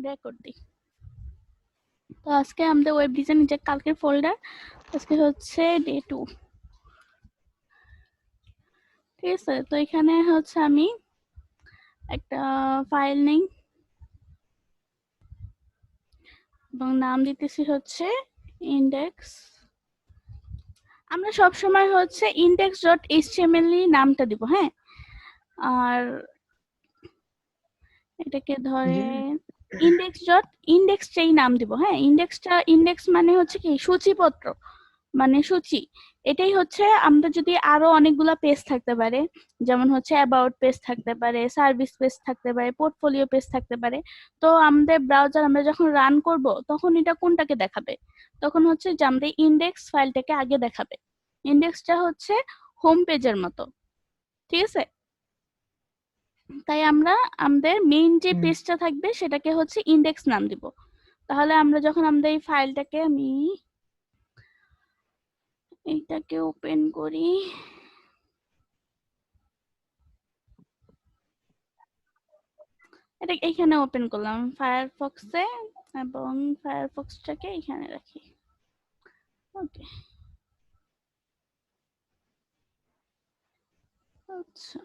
Record দিই। তো আজকে আমাদের ওয়েব ডিজাইন যে কালকের ফোল্ডার, আজকে হচ্ছে ডে 2। ঠিক আছে, তো এখানে হচ্ছে আমি একটা ফাইল নেই এবং নাম দিতেছি হচ্ছে ইন্ডেক্স। আমরা সব সময় হচ্ছে index.html নামটা দিব, হ্যাঁ। আর এটাকে ধরে ইন্ডেক্সটাই নাম দিব, হ্যাঁ। ইন্ডেক্স মানে হচ্ছে কি সূচিপত্র, মানে সূচি। এটাই হচ্ছে আমরা যদি আরো অনেকগুলা পেজ থাকতে পারে, যেমন হচ্ছে অ্যাবাউট পেজ থাকতে পারে, সার্ভিস পেজ থাকতে পারে, পোর্টফোলিও পেজ থাকতে পারে, তো আমাদের ব্রাউজার আমরা যখন রান করব তখন এটা কোনটাকে দেখাবে? তখন হচ্ছে যে আমাদের ইন্ডেক্স ফাইলটাকে আগে দেখাবে। ইন্ডেক্সটা হচ্ছে হোম পেজের মতো, ঠিক আছে। তাই আমরা আমাদের মেইন যে পেজটা থাকবে সেটাকে হচ্ছে ইন্ডেক্স নাম দিব। তাহলে আমরা যখন আমাদের এই ফাইলটাকে আমি এইটাকে ওপেন করি, এটা এখানে ওপেন করলাম ফায়ারফক্সে এবং ফায়ারফক্সটাকে এখানে রাখি। ওকে, আচ্ছা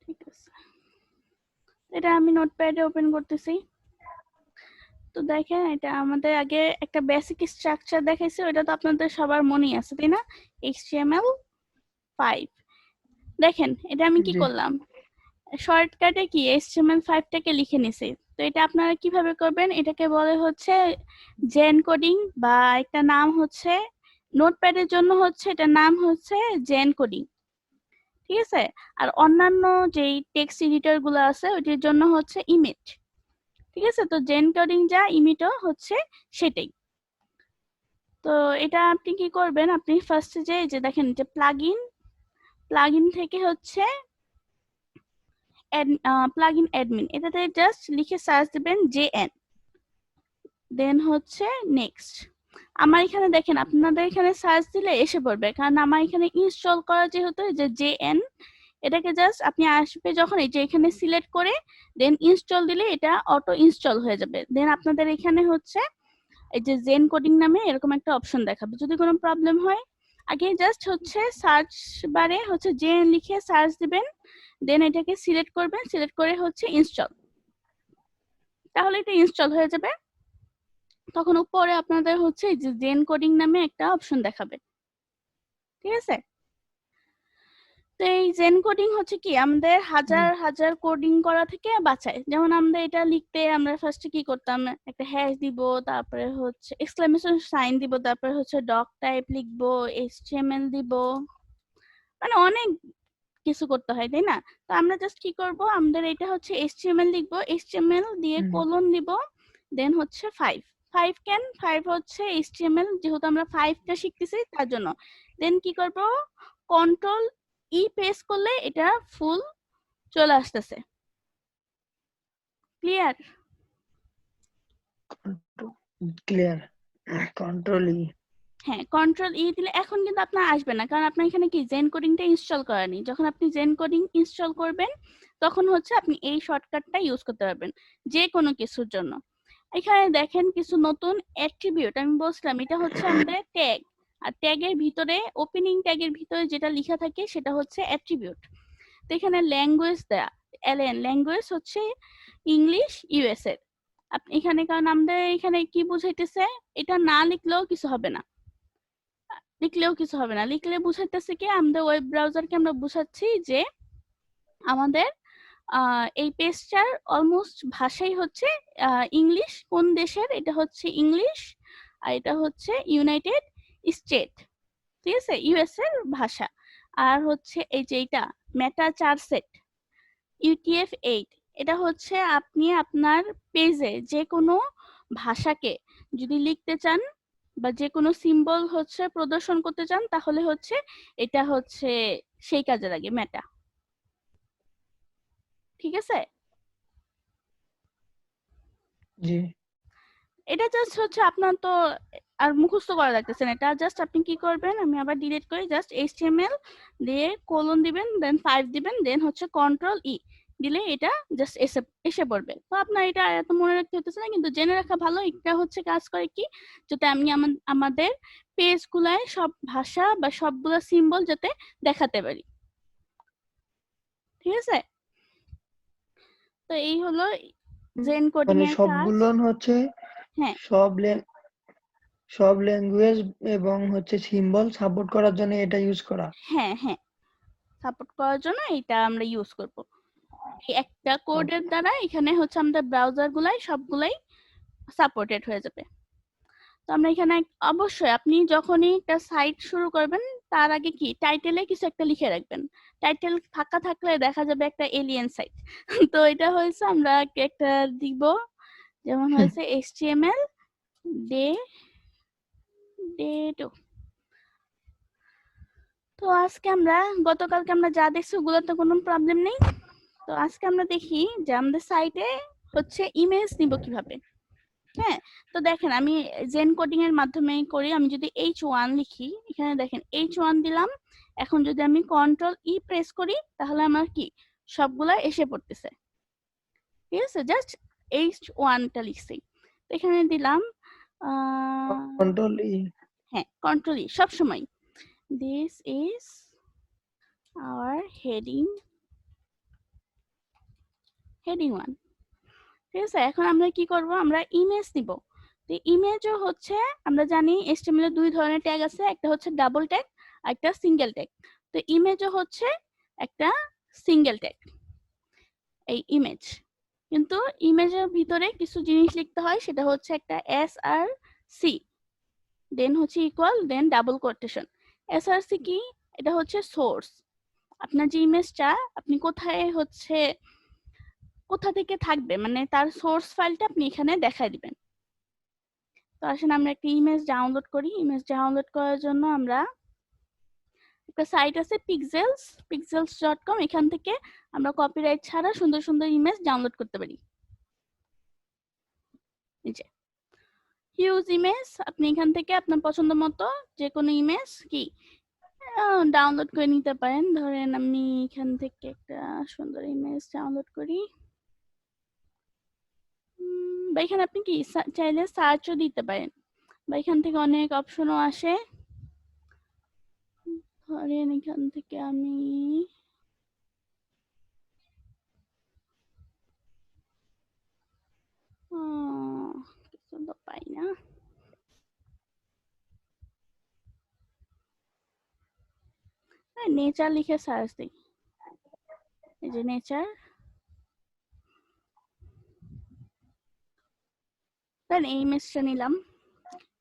ঠিক আছে, এটা আমি নোটপ্যাডে ওপেন করতেছি। তো দেখেন, এটা আমাদের আগে একটা বেসিক স্ট্রাকচার দেখাইছে, ওটা তো আপনাদের সবার মনেই আছে তাই না? HTML5। দেখেন এটা আমি কি করলাম, শর্টকাটে কি HTML5 টাকে লিখে নিছি। তো এটা আপনারা কিভাবে করবেন, এটাকে বলে হচ্ছে জেন কোডিং, বা একটা নাম হচ্ছে নোটপ্যাডের জন্য হচ্ছে এটার নাম হচ্ছে জেন কোডিং, ঠিক আছে। আর অন্যান্য যেই টেক্সট এডিটর গুলো আছে ওইটির জন্য হচ্ছে ইমেজ, ঠিক আছে। তো জেন কোডিং যা, ইমিটও হচ্ছে সেটাই। তো এটা আপনি কি করবেন, আপনি ফার্স্টে যে দেখেন যে প্লাগইন থেকে হচ্ছে প্লাগইন অ্যাডমিন, এটাতে জাস্ট লিখে সার্চ দিবেন জেএন, দেন হচ্ছে নেক্সট। আমার এখানে দেখেন, আপনাদের এখানে সার্চ দিলে এসে পড়বে, কারণ আমার এখানে ইনস্টল করা যেহেতু যে জেএন, এটাকে জাস্ট আপনি আসবে যখন এই যে এখানে সিলেক্ট করে দেন ইনস্টল দিলে এটা অটো ইনস্টল হয়ে যাবে। দেন আপনাদের এখানে হচ্ছে এই যে জেন কোডিং নামে এরকম একটা অপশন দেখাবে। যদি কোনো প্রবলেম হয় আগে জাস্ট হচ্ছে সার্চ বারে হচ্ছে জেএন লিখে সার্চ দিবেন, দেন এটাকে সিলেক্ট করবেন, সিলেক্ট করে হচ্ছে ইনস্টল, তাহলে এটা ইনস্টল হয়ে যাবে। তখন উপরে আপনাদের হচ্ছে এই যে জেন কোডিং নামে একটা অপশন দেখাবে, ঠিক আছে। তো এই জেন কোডিং হচ্ছে কি আমাদের হাজার হাজার কোডিং করা থেকে বাঁচায়। যেমন আমরা এটা লিখতে আমরা ফার্স্টে কি করতাম, একটা হ্যাশ দিব, তারপরে হচ্ছে এক্সক্লেমেশন সাইন দিব, তারপরে হচ্ছে ডক টাইপ লিখবো, এইচটিএমএল দিব, মানে অনেক কিছু করতে হয় তাই না। তো আমরা জাস্ট কি করব, আমাদের এটা হচ্ছে এইচটিএমএল লিখবো, এইচটিএমএল দিয়ে কোলন দিব, দেন হচ্ছে 5 কেন 5 হচ্ছে এইচটিএমএল, যেহেতু আমরা 5টা শিখতেছি তার জন্য। দেন কি করব, কন্ট্রোল ই প্রেস করলে এটা ফুল চলে আসতেছে। ক্লিয়ার? ক্লিয়ার। কন্ট্রোল ই, হ্যাঁ, কন্ট্রোল ই দিলে এখন কিন্তু আপনার আসবে না, কারণ আপনার এখানে কি জেন কোডিংটা ইনস্টল করা নেই। যখন আপনি জেন কোডিং ইনস্টল করবেন তখন হচ্ছে আপনি এই শর্টকাটটা ইউজ করতে পারবেন যে কোনো কিছুর জন্য। এখানে দেখেন কিছু নতুন অ্যাট্রিবিউট, আমি বলছিলাম এটা হচ্ছে আমাদের ট্যাগ, আর ট্যাগের ভিতরে ওপেনিং ট্যাগের ভিতরে যেটা লেখা থাকে সেটা হচ্ছে অ্যাট্রিবিউট। তো এখানে ল্যাঙ্গুয়েজ দেয়া, এলএন ল্যাঙ্গুয়েজ হচ্ছে ইংলিশ ইউএস এর। আপনি এখানে, কারণ আমাদের এখানে কি বুঝাইতেছে, এটা না লিখলেও কিছু হবে না, লিখলে বুঝাইতেছে কি আমাদের ওয়েব ব্রাউজারকে আমরা বুঝাচ্ছি যে আমাদের এই পেজটার অলমোস্ট ভাষাই হচ্ছে ইংলিশ। কোন দেশের, এটা হচ্ছে ইংলিশ, আর এটা হচ্ছে ইউনাইটেড স্টেট, ঠিক আছে, ইউএস এর ভাষা। আর হচ্ছে এই যে এটা মেটা চারসেট UTF-8, এটা হচ্ছে আপনি আপনার পেজে যে কোনো ভাষাকে যদি লিখতে চান বা যে কোনো সিম্বল হচ্ছে প্রদর্শন করতে চান তাহলে হচ্ছে এটা হচ্ছে সেই কাজে লাগে মেটা, ঠিক আছে। জি এটা জাস্ট হচ্ছে আপনার তো আর মুখস্থ করা লাগতেছে না, এটা জাস্ট আপনি কি করবেন, আমি আবার ডিলিট করি, জাস্ট HTML দিয়ে কোলন দিবেন, দেন 5 দিবেন, দেন হচ্ছে কন্ট্রোল ই দিলে এটা জাস্ট এসে এসে পড়বে। তো আপনার এটা এত মনে রাখতে হতেছে না, কিন্তু জেনে রাখা ভালো। এটা হচ্ছে কাজ করে কি, যাতে আমি আমাদের পেজগুলায় সব ভাষা বা সবগুলো সিম্বল যাতে দেখাতে পারি। ঠিক আছে, তো এই হলো জেন কোডিং মানে এর কাজ। সবগুলো হচ্ছে হ্যাঁ সব ল্যাঙ্গুয়েজ এবং হচ্ছে সিম্বল সাপোর্ট করার জন্য এটা ইউজ করা। হ্যাঁ হ্যাঁ, সাপোর্ট করার জন্য এটা আমরা ইউজ করব। এই একটা কোডের দ্বারা এখানে হচ্ছে আমাদের ব্রাউজার গুলাই সবগুলাই সাপোর্টেড হয়ে যাবে। তো আমরা এখানে অবশ্যই আপনি যখনই একটা সাইট শুরু করবেন তার আগে কি টাইটেলে কিছু একটা লিখে রাখবেন। টাইটেল ফাঁকা থাকলে দেখা যাবে একটা এলিয়েন সাইট। তো এটা হয়েছে আমরা একটা দিব, যেমন হয়েছে HTML ডে ডে 2। তো আজকে আমরা গতকালকে আমরা যা দেখছি ওগুলোতে কোনো প্রবলেম নেই। তো আজকে আমরা দেখি যে আমাদের সাইটে হচ্ছে ইমেজ নিব কিভাবে। হ্যাঁ, তো দেখেন আমি জেন কোডিং এর মাধ্যমে করি। আমি যদি H1 লিখি, এখানে দেখেন H1 দিলাম, এখন যদি আমি কন্ট্রোল ই প্রেস করি তাহলে আমার কি সবগুলা এসে পড়তেছে। ঠিক আছে, জাস্ট H1 টা লিখছি, তো এখানে দিলাম কন্ট্রোল ই। হ্যাঁ কন্ট্রোল ই সবসময়। This is our heading 1। ঠিক আছে, এখন আমরা কি করব, আমরা ইমেজ নিব। তো ইমেজও হচ্ছে আমরা জানি HTML এর দুই ধরনের ট্যাগ আছে, একটা হচ্ছে ডাবল ট্যাগ আর একটা সিঙ্গেল ট্যাগ। তো ইমেজও হচ্ছে একটা সিঙ্গেল ট্যাগ এই ইমেজ, কিন্তু ইমেজের ভিতরে কিছু জিনিস লিখতে হয়, সেটা হচ্ছে একটা SRC, দেন হচ্ছে ইকুয়াল, দেন ডাবল কোটেশন। SRC কি, এটা হচ্ছে সোর্স। আপনার যে ইমেজটা আপনি কোথায় হচ্ছে কোথা থেকে থাকবে, মানে তার সোর্স ফাইলটা আপনি এখানে দেখায় দিবেন। তো আসেন আমরা একটা ইমেজ ডাউনলোড করি। ইমেজ ডাউনলোড করার জন্য আমরা একটা সাইট আছে pixels.com, এখান থেকে আমরা কপিরাইট ছাড়া সুন্দর সুন্দর ইমেজ ডাউনলোড করতে পারি। এই যে হিউজ ইমেজ, আপনি এখান থেকে আপনার পছন্দ মতো যে কোনো ইমেজ কি ডাউনলোড করে নিতে পারেন। ধরেন আমি এখান থেকে একটা সুন্দর ইমেজ ডাউনলোড করি, বা এখানে আপনি কি চাইলে সার্চও দিতে পারেন, বা এখান থেকে অনেক অপশনও আসে। ধরেন এখান থেকে আমি কিছু তো পাই না। নেচার লিখে সার্চ দিই, এই যে নেচার, দেন এই ইমেজটা নিলাম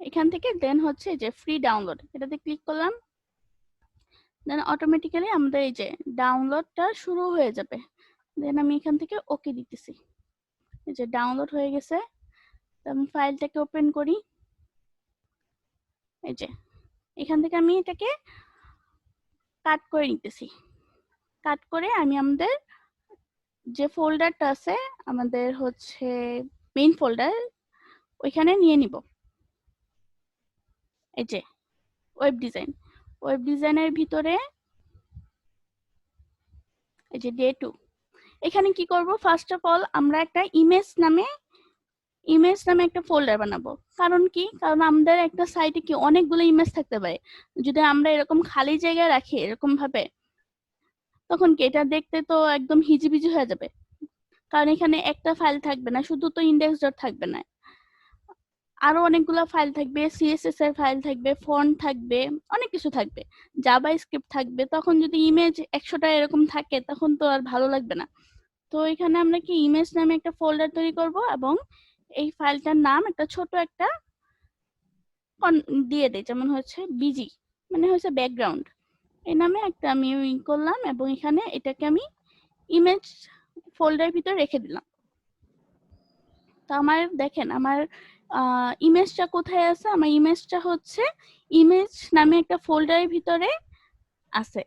এখান থেকে, দেন হচ্ছে যে ফ্রি ডাউনলোড এটাতে ক্লিক করলাম, দেন অটোমেটিক্যালি আমাদের এই যে ডাউনলোডটা শুরু হয়ে যাবে। দেন আমি এখান থেকে ওকে দিতেছি, এই যে ডাউনলোড হয়ে গেছে। আমি ফাইলটাকে ওপেন করি, এই যে এখান থেকে আমি এটাকে কাট করে নিতেছি। কাট করে আমি আমাদের যে ফোল্ডারটা আছে আমাদের হচ্ছে মেইন ফোল্ডার, ওইখানে নিয়ে নিব। এই যে ওয়েব ডিজাইনের ভিতরে এই যে ডে 2, এখানে কি করব, ফার্স্ট অফ অল আমরা একটা ইমেজ নামে একটা ফোল্ডার বানাবো। কারণ কি, কারণ আমাদের একটা সাইটে কি অনেকগুলো ইমেজ থাকতে পারে, যদি আমরা এরকম খালি জায়গায় রাখি এরকম ভাবে, তখন কি এটা দেখতে তো একদম হিজিবিজি হয়ে যাবে। কারণ এখানে একটা ফাইল থাকবে না, শুধু তো ইন্ডেক্স ডট থাকবে না, আরো অনেকগুলো ফাইল থাকবে, CSS এর ফাইল থাকবে, ফন্ট থাকবে, অনেক কিছু থাকবে, জাভা স্ক্রিপ্ট থাকবে। তখন যদি ইমেজ 100টা এরকম থাকে তখন তো আর ভালো লাগবে না। তো এখানে আমরা কি ইমেজ নামে একটা ফোল্ডার তৈরি করব, এবং এই ফাইলটার নাম একটা ছোট একটা দিয়ে দেই, যেমন হচ্ছে বিজি, মানে হচ্ছে ব্যাকগ্রাউন্ড, এই নামে একটা আমি করলাম, এবং এখানে এটাকে আমি ইমেজ ফোল্ডারের ভিতরে রেখে দিলাম। তো আমার দেখেন আমার ইমেজটা কোথায় আছে, আমার ইমেজটা হচ্ছে ইমেজ নামে একটা ফোল্ডারের ভিতরে আছে,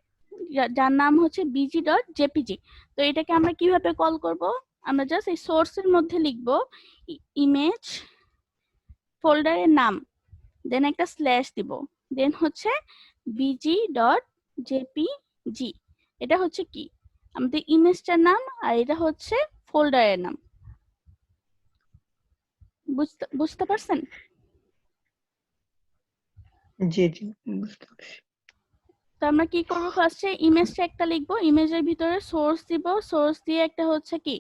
যার নাম হচ্ছে bg.jpg। তো এটাকে আমরা কিভাবে কল করব, আমরা জাস্ট এই সোর্সের মধ্যে লিখব ইমেজ ফোল্ডারের নাম, দেন একটা স্ল্যাশ দিব, দেন হচ্ছে bg.jpg, এটা হচ্ছে কি আমাদের ইমেজটার নাম, আর এটা হচ্ছে ফোল্ডারের নাম। বুঝতে পারছেন? জি জি বুঝতে পারছি। তো আমরা কি করব, ফার্স্টে ইমেজটা একটা লিখবো, ইমেজের ভিতরে সোর্স দিব, সোর্স দিয়ে একটা হচ্ছে কি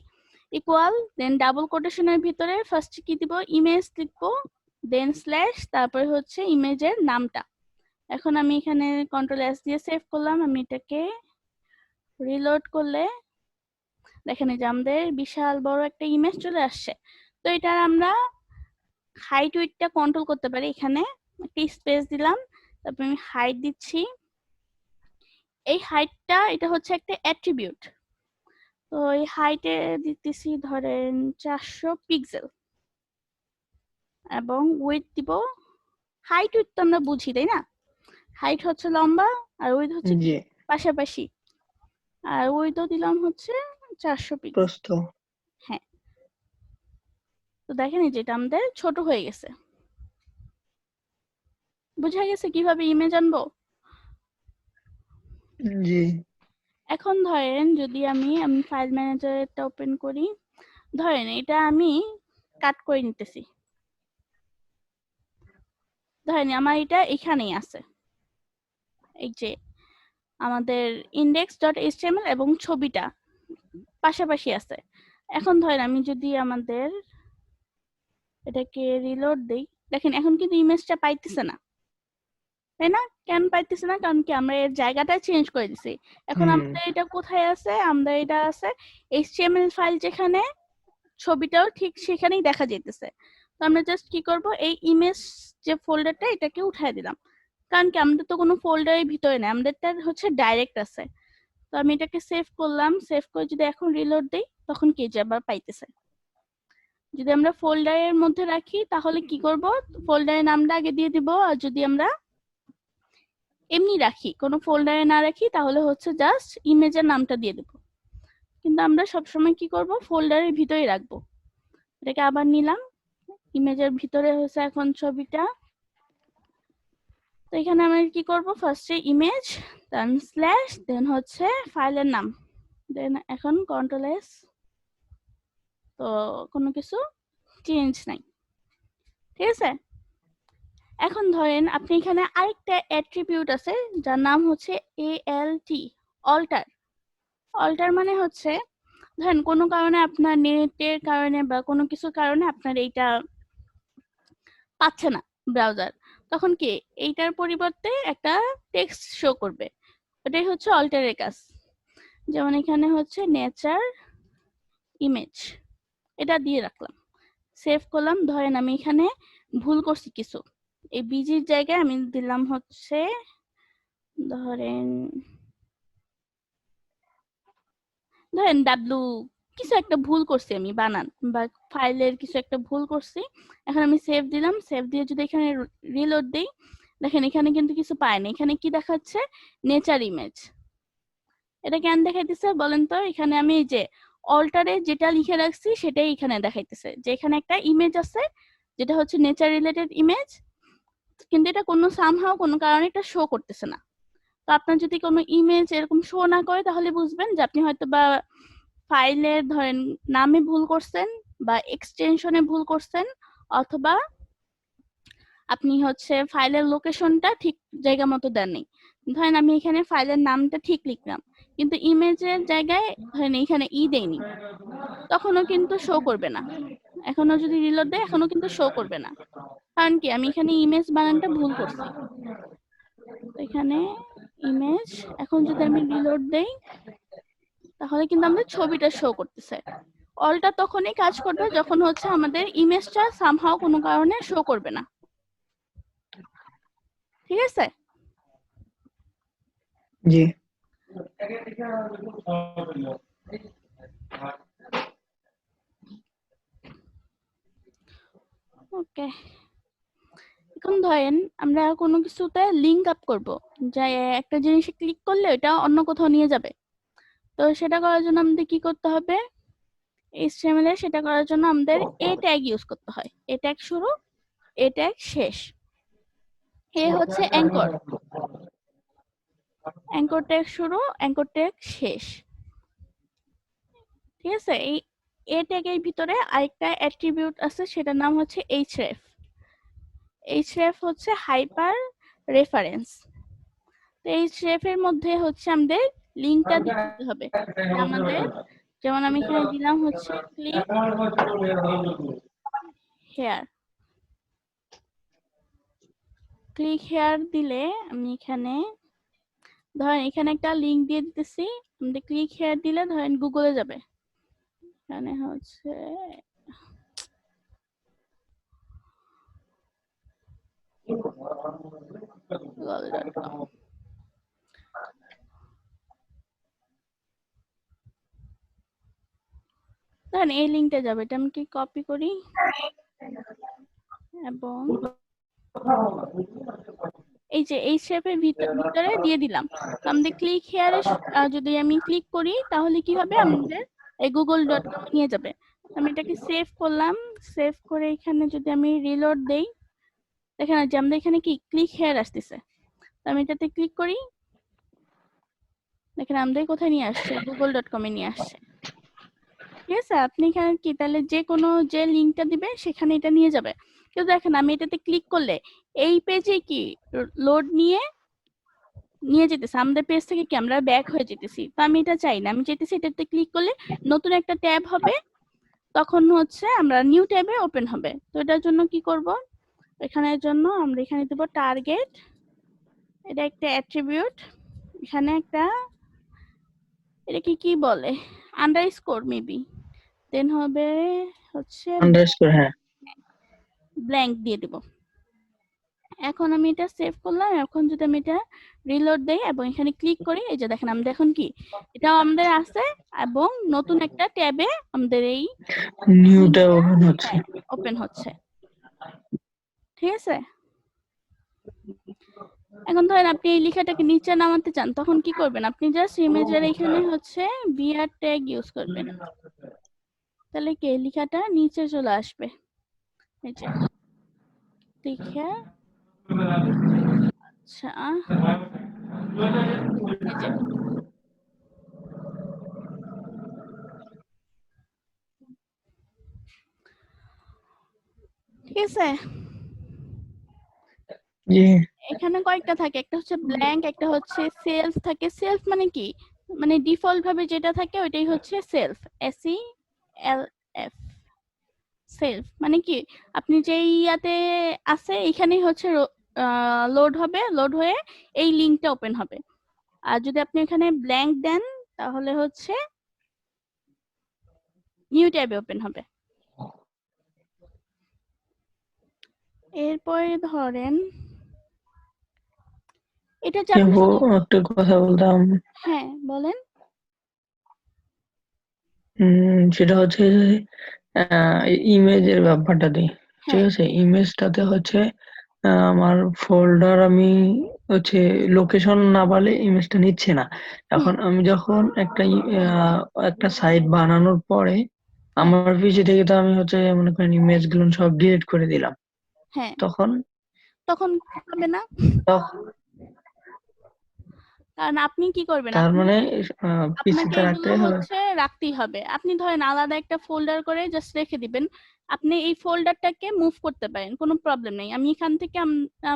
ইকুয়াল, দেন ডাবল কোটেশনের ভিতরে ফার্স্টে কি দিব, ইমেজ লিখবো, দেন স্ল্যাশ, তারপরে হচ্ছে ইমেজের নামটা। এখন আমি এখানে কন্ট্রোল এস দিয়ে সেভ করলাম, আমি এটাকে রিলোড করলে দেখেন এই যে আমাদের বিশাল বড় একটা ইমেজ চলে আসছে। তো এটার আমরা হাইট উইডটা কন্ট্রোল করতে পারি, এখানে একটা স্পেস দিলাম, তারপর আমি হাইট দিচ্ছি। এই হাইটটা এটা হচ্ছে একটা অ্যাট্রিবিউট, তো এই হাইটে দিতেছি ধরেন 400 পিক্সেল, এবং উইথ দিব, হাইট উইথ তো আমরা বুঝি তাই না, হাইট হচ্ছে লম্বা আর উইথ হচ্ছে কি জি পাশাপাশি, আর উইথও দিলাম হচ্ছে 400 পিক্সেল। প্রস্থ। হ্যাঁ, তো দেখেন এই যে এটা আমাদের ছোট হয়ে গেছে। বুঝা গেছে কিভাবে ইমেজ আনবো? জি এখন ধরেন যদি আমি ফাইল ম্যানেজারটা ওপেন করি, ধরেন এটা আমি কাট করে নিতেছি, ধরেন আমার এটা এখানেই আছে, এই যে আমাদের index.html এবং ছবিটা পাশাপাশি আছে। এখন ধরেন আমি যদি আমাদের এটাকে রিলোড দেই, দেখেন এখন কিন্তু ইমেজটা পাইতেছে না, তাই না? কেন পাইতেছে না? কারণ কি আমরা এর জায়গাটা চেঞ্জ করে দিছি। এখন আমাদের এটা কোথায় আছে? আমাদের এটা আছে HTML ফাইল যেখানে, ছবিটাও ঠিক সেখানেই দেখা যাইতেছে। তো আমরা জাস্ট কি করব, এই ইমেজ যে ফোল্ডারটা এটাকে উঠায় দিলাম, কারণ কি আমাদের তো কোনো ফোল্ডারের ভিতরে নেই, আমাদেরটা হচ্ছে ডাইরেক্ট আছে। তো আমি এটাকে সেভ করলাম, সেভ করে যদি এখন রিলোড দেই তখন কি যে আবার পাইতেছে। যদি আমরা ফোল্ডারের মধ্যে রাখি তাহলে কি করব, ফোল্ডারের নামটা আগে দিয়ে দিব, আর যদি আমরা এমনি রাখি কোনো ফোল্ডারে না রাখি তাহলে হচ্ছে জাস্ট ইমেজের নামটা দিয়ে দেব। কিন্তু আমরা সবসময় কি করব, ফোল্ডারের ভিতরে রাখবো। এটাকে আবার নিলাম, ইমেজের ভিতরে হচ্ছে এখন ছবিটা। তো এখানে আমরা কি করব, ফার্স্টে ইমেজ, দেন স্ল্যাশ, দেন হচ্ছে ফাইলের নাম, দেন এখন কন্ট্রোল এস। তো কোনো কিছু চেঞ্জ নাই, ঠিক আছে? এখন ধরেন আপনি এখানে আরেকটা অ্যাট্রিবিউট আছে যার নাম হচ্ছে ALT, অল্টার। অল্টার মানে হচ্ছে ধরেন কোনো কারণে আপনার নেটের কারণে বা কোনো কিছুর কারণে আপনার এইটা পাচ্ছে না ব্রাউজার, তখন কি এইটার পরিবর্তে একটা টেক্সট শো করবে, ওটাই হচ্ছে অল্টারের কাজ। যেমন এখানে হচ্ছে নেচার ইমেজ, এটা দিয়ে রাখলাম, সেভ করলাম। ধরেন আমি এখানে ভুল করছি কিছু, এই বিজির জায়গায় আমি দিলাম হচ্ছে ধরেন ডাব্লু, কিছু একটা ভুল করছি আমি বানান বা ফাইলের কিছু একটা ভুল করছি। এখন আমি সেভ দিলাম, সেভ দিয়ে যদি এখানে রিলোড দেই, দেখেন এখানে কিন্তু কিছু পাই না, এখানে কি দেখাচ্ছে, নেচার ইমেজ। এটা কেন দেখাইতেছে বলেন তো? এখানে আমি এই যে অল্টারে যেটা লিখে রাখছি সেটাই এখানে দেখাইতেছে, যে এখানে একটা ইমেজ আছে যেটা হচ্ছে নেচার রিলেটেড ইমেজ, কিন্তু এটা কোনো সামহাও কোনো কারণে এটা শো করতেছে না। তো আপনার যদি কোনো ইমেজ এরকম শো না করে তাহলে বুঝবেন যে আপনি হয়তো বা ফাইলের ধরেন নামে ভুল করছেন বা এক্সটেনশনে ভুল করছেন, অথবা আপনি হচ্ছে ফাইলের লোকেশনটা ঠিক জায়গা মতো দেননি। ধরেন আমি এখানে ফাইলের নামটা ঠিক লিখলাম কিন্তু ইমেজের জায়গায় ধরেন এখানে দেইনি, তখনও কিন্তু শো করবে না। এখনো যদি রিলোড দেয় এখনো কিন্তু শো করবে না, কারণ কি আমি এখানে ইমেজ বানানটা ভুল করছি। তো এখানে ইমেজ, এখন যদি আমি রিলোড দেই তাহলে কিন্তু আমাদের ছবিটা শো করতেছে। অলটা তখনই কাজ করবে যখন হচ্ছে আমাদের ইমেজটা সামহাও কোনো কারণে শো করবে না, ঠিক আছে? জি ওকে, এখন ধরেন আমরা কোনো কিছুতে লিংক আপ করব, যে একটা জিনিসে ক্লিক করলে এটা অন্য কোথাও নিয়ে যাবে। তো সেটা করার জন্য আমাদের কি করতে হবে, HTML এ সেটা করার জন্য আমাদের এ ট্যাগ ইউজ করতে হয়। এ ট্যাগ শুরু, এ ট্যাগ শেষ। এ হচ্ছে অ্যাঙ্কর, অ্যাঙ্কর ট্যাগ শুরু, অ্যাঙ্কর ট্যাগ শেষ। ঠিক আছে, এই এ ট্যাগের ভিতরে আরেকটা অ্যাট্রিবিউট আছে, সেটার নাম হচ্ছে href। href হচ্ছে হাইপার রেফারেন্স। তো href এর মধ্যে হচ্ছে আমাদের লিঙ্কটা দিতে হবে। আমাদের যেমন আমি এখানে দিলাম হচ্ছে ক্লিক হেয়ার। ক্লিক হেয়ার দিলে আমি এখানে ধরেন এখানে একটা লিঙ্ক দিয়ে দিতেছি, আমাদের ক্লিক হেয়ার দিলে ধরেন গুগলে যাবে। এখানে হচ্ছে google.com। ধরেন এই লিঙ্কটা যাবে, এটা আমি কি কপি করি এবং এই যে এই শেপের ভিতরে দিয়ে দিলাম। তো আমাদের ক্লিক হেয়ারে যদি আমি ক্লিক করি তাহলে কি হবে, আমাদের এই google.com নিয়ে যাবে। আমি এটাকে সেভ করলাম, সেভ করে এখানে যদি আমি রিলোড দেই, দেখেন যে আমাদের এখানে কি ক্লিক হেয়ার আসতেছে। তো আমি এটাতে ক্লিক করি, দেখেন আমাদের কোথায় নিয়ে আসছে, google.com এ নিয়ে আসছে। ঠিক আছে, আপনি এখানে কি তাহলে যে কোনো যে লিঙ্কটা দিবে সেখানে এটা নিয়ে যাবে। কিন্তু দেখেন আমি এটাতে ক্লিক করলে এই পেজে কি লোড নিয়ে যেতেছে, আমাদের পেজ থেকে কি আমরা ব্যাক হয়ে যেতেছি। তো আমি এটা চাই না, আমি চাইতেছি এটাতে ক্লিক করলে নতুন একটা ট্যাব হবে, তখন হচ্ছে আমরা নিউ ট্যাবে ওপেন হবে। তো এটার জন্য কি করব, এখানের জন্য আমরা এখানে দেব টার্গেট, এটা একটা অ্যাট্রিবিউট, এখানে একটা এটাকে কি বলে আন্ডারস্কোর মেবি, দেন হবে হচ্ছে আন্ডারস্কোর, হ্যাঁ ব্ল্যাঙ্ক দিয়ে দেব। এখন আমি এটা সেভ করলাম। এখন যদি আমি এটা রিলোড দেই এবং এখানে ক্লিক করি, এই যে দেখেন আমাদের এখন কি এটাও আমাদের আছে এবং নতুন একটা ট্যাবে আমাদের এই নিউটা ওপেন হচ্ছে। ওপেন হচ্ছে। ঠিক আছে, এখন ধরেন আপনি এই লেখাটাকে নিচে নামাতে চান, তখন কি করবেন, আপনি জাস্ট ইমেজের এখানে হচ্ছে বিআর ট্যাগ ইউজ করবেন, তাহলে কি এই লেখাটা নিচে চলে আসবে। এই যে লিখে, আচ্ছা এই যে ঠিক আছে, জি এখানে কয়েকটা থাকে, একটা হচ্ছে ব্ল্যাঙ্ক, একটা হচ্ছে সেলফ থাকে। সেলফ মানে কি, মানে ডিফল্ট ভাবে যেটা থাকে ওইটাই হচ্ছে সেলফ, SELF। সেলফ মানে কি আপনি যেই ইয়াতে আছে এখানেই হচ্ছে লোড হবে, লোড হয়ে এই লিংকটা ওপেন হবে। আর যদি আপনি এখানে ব্ল্যাঙ্ক দেন তাহলে হচ্ছে নিউ ট্যাবে ওপেন হবে। এরপরে ধরেন এটা যে আপনি একটা কথা বলতাম, হ্যাঁ বলেন। সেটা হচ্ছে ইমেজের ব্যাপারটাতে। ঠিক হ্যাঁ আছে, ইমেজটাতে হচ্ছে আমার ফোল্ডার, আমি হচ্ছে লোকেশন না পারলে ইমেজটা নিচ্ছে না। হুম এখন আমি যখন একটা সাইট বানানোর পরে হ্যাঁ আমার পিসি থেকে তো আমি হচ্ছে মনে করেন ইমেজ গুলো সব ডিলিট করে দিলাম, হ্যাঁ তখন তখন হবে না, তখন কারণ আপনি কি করবেন, তার আপনি মানে আপনাকে পিসিতে এগুলো রাখতেই হবে। হচ্ছে রাখতেই হবে। আপনি ধরেন আলাদা একটা ফোল্ডার করে জাস্ট রেখে দিবেন, আপনি এই ফোল্ডারটাকে মুভ করতে পারেন, কোনো প্রবলেম নেই। আমি এখান থেকে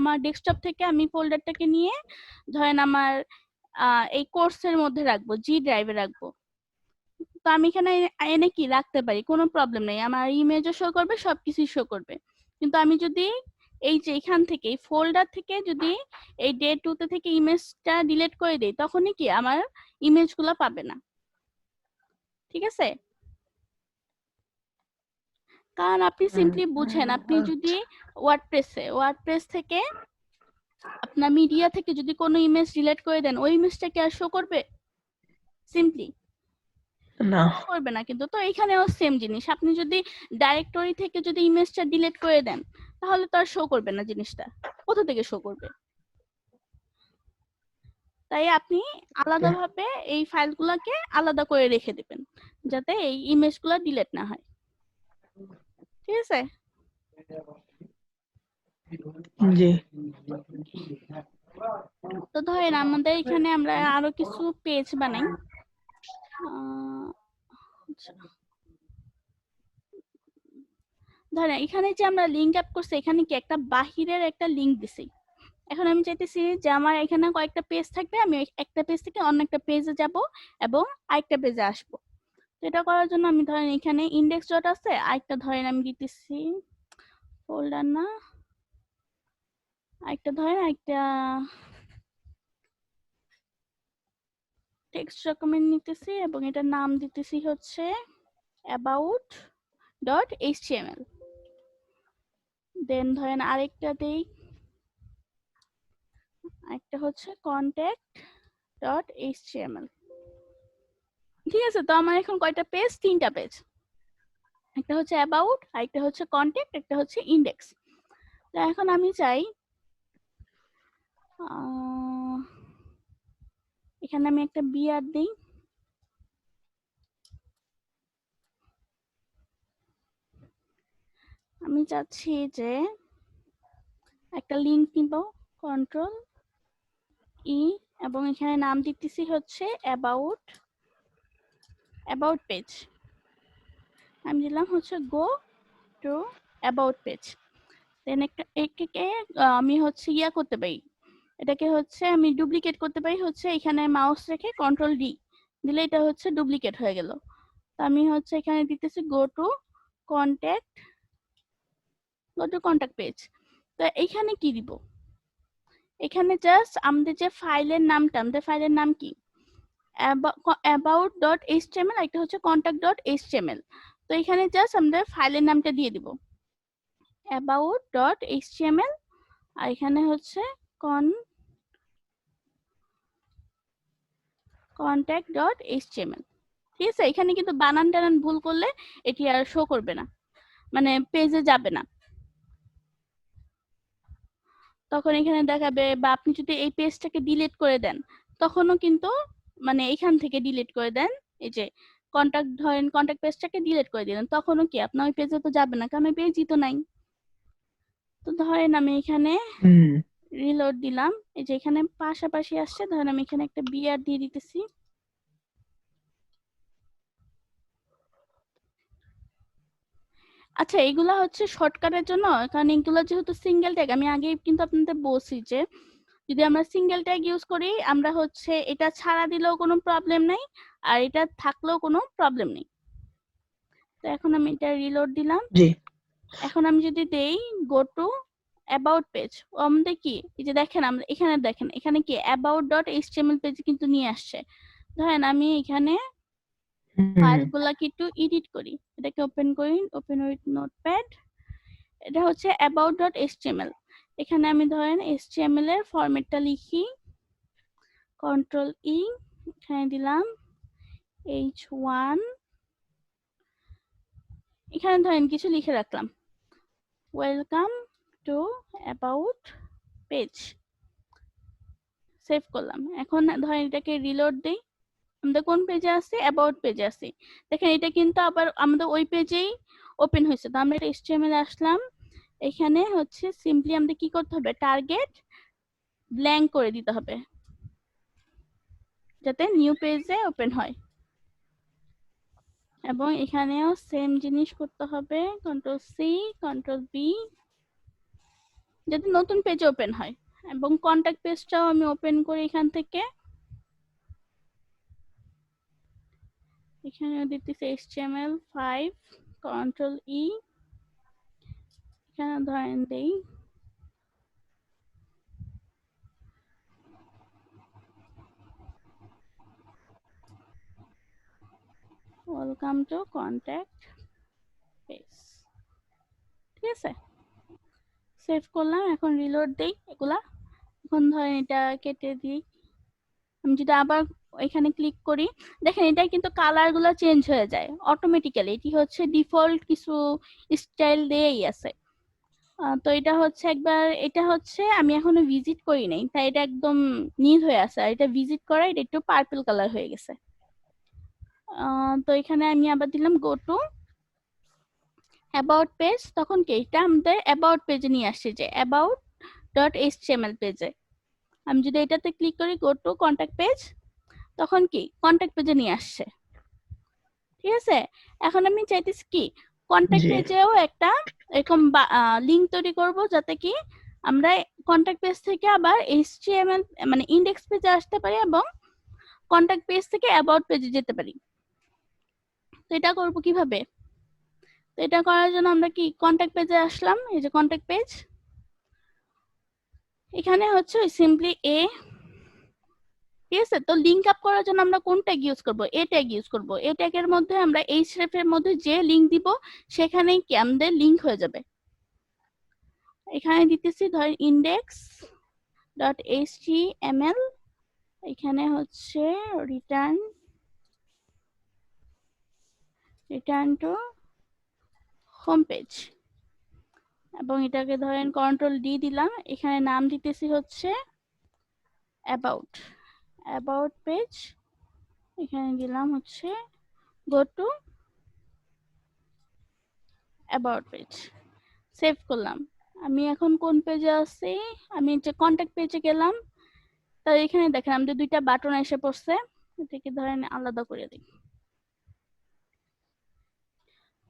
আমার ডেস্কটপ থেকে আমি ফোল্ডারটাকে নিয়ে ধরেন আমার এই কোর্সের মধ্যে রাখবো, জি ড্রাইভে রাখবো। তো আমি এখানে এনে কি রাখতে পারি, কোনো প্রবলেম নেই, আমার ইমেজও শো করবে, সবকিছুই শো করবে। কিন্তু আমি যদি এই যে এখান থেকে এই ফোল্ডার থেকে যদি এই ডে 2 তে থেকে ইমেজটা ডিলিট করে দেই, তখনই কি আমার ইমেজগুলো পাবে না। ঠিক আছে, কারণ আপনি সিম্পলি বুঝেন, আপনি যদি ওয়ার্ডপ্রেস থেকে আপনার মিডিয়া থেকে যদি কোনো ইমেজ ডিলিট করে দেন, ওই ইমেজটা কি আর শো করবে? সিম্পলি না, করবে না। কিন্তু তো এখানেও সেম জিনিস, আপনি যদি ডাইরেক্টরি থেকে যদি ইমেজটা ডিলিট করে দেন তাহলে তো আর শো করবে না জিনিসটা, কোথা থেকে শো করবে? তাই আপনি আলাদাভাবে এই ফাইলগুলোকে আলাদা করে রেখে দিবেন, যাতে এই ইমেজগুলো ডিলিট না হয়। ঠিক আছে, জি। তো ধরেন আমাদের এখানে আমরা আরো কিছু পেজ বানাই। আচ্ছা, ধরেন এখানে যে আমরা লিঙ্ক আপ করছি, এখানে কি একটা বাহিরের একটা লিঙ্ক দিছি। এখন আমি চাইতেছি যে আমার এখানে কয়েকটা পেজ থাকবে, আমি একটা পেজ থেকে অন্য একটা পেজে যাব এবং আরেকটা পেজে আসবো। তো এটা করার জন্য আমি ধরেন এখানে ইন্ডেক্স ডট আছে, আরেকটা ধরেন আমি দিতেছি ফোল্ডার না, আরেকটা ধরেন আরেকটা টেক্সট ডকুমেন্ট নিতেছি এবং এটার নাম দিতেছি হচ্ছে about.html। দেন ধরেন আরেকটা দেই, আরেকটা হচ্ছে contact.html। ঠিক আছে, তো আমার এখন কয়টা পেজ? 3টা পেজ। একটা হচ্ছে অ্যাবাউট, আরেকটা হচ্ছে কন্ট্যাক্ট, একটা হচ্ছে ইন্ডেক্স। তো এখন আমি চাই এখানে আমি একটা বিআর দিই। আমি চাচ্ছি যে একটা লিংক নিব, কন্ট্রোল ই, এবং এখানে নাম দিতেছি হচ্ছে অ্যাবাউট পেজ। আমি দিলাম হচ্ছে গো টু অ্যাবাউট পেজ। দেন এটাকে আমি হচ্ছে ইয়া করতে পারি, এটাকে হচ্ছে আমি ডুপ্লিকেট করতে পারি হচ্ছে এখানে মাউস রেখে কন্ট্রোল ডি দিলে এটা হচ্ছে ডুপ্লিকেট হয়ে গেল। তো আমি হচ্ছে এখানে দিতেছি গো টু কন্ট্যাক্ট পেজ। তো এইখানে কি দিব? এখানে জাস্ট আমাদের যে ফাইলের নামটা, আমাদের ফাইলের নাম কি? about.html, একটা হচ্ছে contact.html। তো এখানে জাস্ট আমাদের ফাইলের নামটা দিয়ে দিব about.html, আর এখানে হচ্ছে contact.html। ঠিক আছে, এখানে কিন্তু বানান টানান ভুল করলে এটি আর শো করবে না, মানে পেজে যাবে না। তখন এখানে দেখাবে, বা আপনি যদি এই পেজটাকে ডিলিট করে দেন তখনও কিন্তু মানে এখান থেকে ডিলিট করে দেন, এই যে কন্টাক্ট ধরেন কন্টাক্ট পেজটাকে ডিলিট করে দিলেন, তখনও কি আপনার ওই পেজে তো যাবে না, কারণ ওই পেজই তো নাই। তো ধরেন আমি এখানে রিলোড দিলাম, এই যে এখানে পাশাপাশি আসছে, ধরেন আমি এখানে একটা বিআর দিয়ে দিতেছি। আচ্ছা, এগুলা হচ্ছে শর্টকাটের জন্য, কারণ এগুলো যেহেতু সিঙ্গেল ট্যাগ, আমি আগেই কিন্তু আপনাদের বলছি যে যদি আমরা সিঙ্গেল ট্যাগ ইউজ করি আমরা হচ্ছে এটা ছাড়া দিলেও কোনো প্রবলেম নাই, আর এটা থাকলেও কোনো প্রবলেম নেই। তো এখন আমি এটা রিলোড দিলাম। জি। এখন আমি যদি দেই গো টু অ্যাবাউট পেজ, ও আমাদের কি এই যে দেখেন, আমরা এখানে দেখেন এখানে কি about.html পেজ কিন্তু নিয়ে আসছে। ধরেন আমি এখানে ফাইলগুলাকে একটু এডিট করি, এটাকে ওপেন করি, ওপেন উইথ নোটপ্যাড। এটা হচ্ছে about.html। এখানে আমি ধরেন html এর ফরম্যাটটা লিখি, কন্ট্রোল ই, এখানে দিলাম h1, এখানে ধরেন কিছু লিখে রাখলাম, welcome to about page, save করলাম। এখন ধরেন এটাকে রিলোড দেই, আমাদের কোন পেজে আছে? অ্যাবাউট পেজে আছে। দেখেন এটা কিন্তু আবার আমাদের ওই পেজেই ওপেন হয়েছে। তো আমরা HTML আসলাম, এখানে হচ্ছে সিম্পলি আমাদের কি করতে হবে? টার্গেট ব্ল্যাঙ্ক করে দিতে হবে যাতে নিউ পেজে ওপেন হয়, এবং এখানেও সেম জিনিস করতে হবে, কন্ট্রোল সি, কন্ট্রোল বি, যাতে নতুন পেজ ওপেন হয়। এবং কন্টাক্ট পেজটাও আমি ওপেন করি এখান থেকে, এখানেও দিতেছি HTML5, কন্ট্রোল ই, এখানে ধরেন দেই ওয়েলকাম টু কন্ট্যাক্ট পেজ। ঠিক আছে, সেভ করলাম, এখন রিলোড দেই এগুলা। এখন ধরেন এটা কেটে দিই, আমি যদি আবার এখানে ক্লিক করি, দেখেন এটা কিন্তু কালার গুলো চেঞ্জ হয়ে যায় অটোমেটিক্যালি, এটি হচ্ছে ডিফল্ট কিছু স্টাইল দিয়েই আছে। তো এটা হচ্ছে একবার, এটা হচ্ছে আমি এখনো ভিজিট করি নাই তাই এটা একদম নীল হয়ে আছে, আর এটা ভিজিট করা এটা একটু পার্পল কালার হয়ে গেছে। তো এখানে আমি আবার দিলাম গো টু অ্যাবাউট পেজ, তখন কি এটা আমাদের অ্যাবাউট পেজে নিয়ে আসছে, যে অ্যাবাউট ডট এইচটিএমএল পেজে। আমি যদি এটাতে ক্লিক করি গো টু কন্ট্যাক্ট পেজ, তখন কি কন্ট্যাক্ট পেজে নিয়ে আসছে। ঠিক আছে, এখন আমি চাইতেছি কি কন্ট্যাক্ট জি পেজেও একটা এরকম লিঙ্ক তৈরি করব, যাতে কি আমরা কন্ট্যাক্ট পেজ থেকে আবার এইচটিএমএল মানে ইন্ডেক্স পেজে আসতে পারি এবং কন্ট্যাক্ট পেজ থেকে অ্যাবাউট পেজে যেতে পারি। তো এটা করব কিভাবে? তো এটা করার জন্য আমরা কি কন্ট্যাক্ট পেজে আসলাম, এই যে কন্ট্যাক্ট পেজ, এখানে হচ্ছে সিম্পলি এ। ঠিক আছে, তো লিঙ্ক আপ করার জন্য আমরা কোন ট্যাগ ইউজ করব? এ ট্যাগ ইউজ করব। এ ট্যাগের মধ্যে আমরা এইচরেফ এর মধ্যে যে লিঙ্ক দিব সেখানেই কি আমাদের লিঙ্ক হয়ে যাবে। এখানে দিতেছি ধর ইন্ডেক্স ডট এইচটিএমএল, এখানে হচ্ছে রিটার্ন টু হোম পেজ, এবং এটাকে ধরেন কন্ট্রোল ডি দিলাম। এখানে নাম দিতেছি হচ্ছে অ্যাবাউট পেজ, এখানে দিলাম হচ্ছে go to about page, save করলাম। আমি এখন কোন পেজে আছি? আমি যে কন্ট্যাক্ট পেজে গেলাম, তো এখানে দেখেন আমাদের দুইটা বাটন এসে পড়ছে, এটাকে ধরেন আলাদা করে দিই,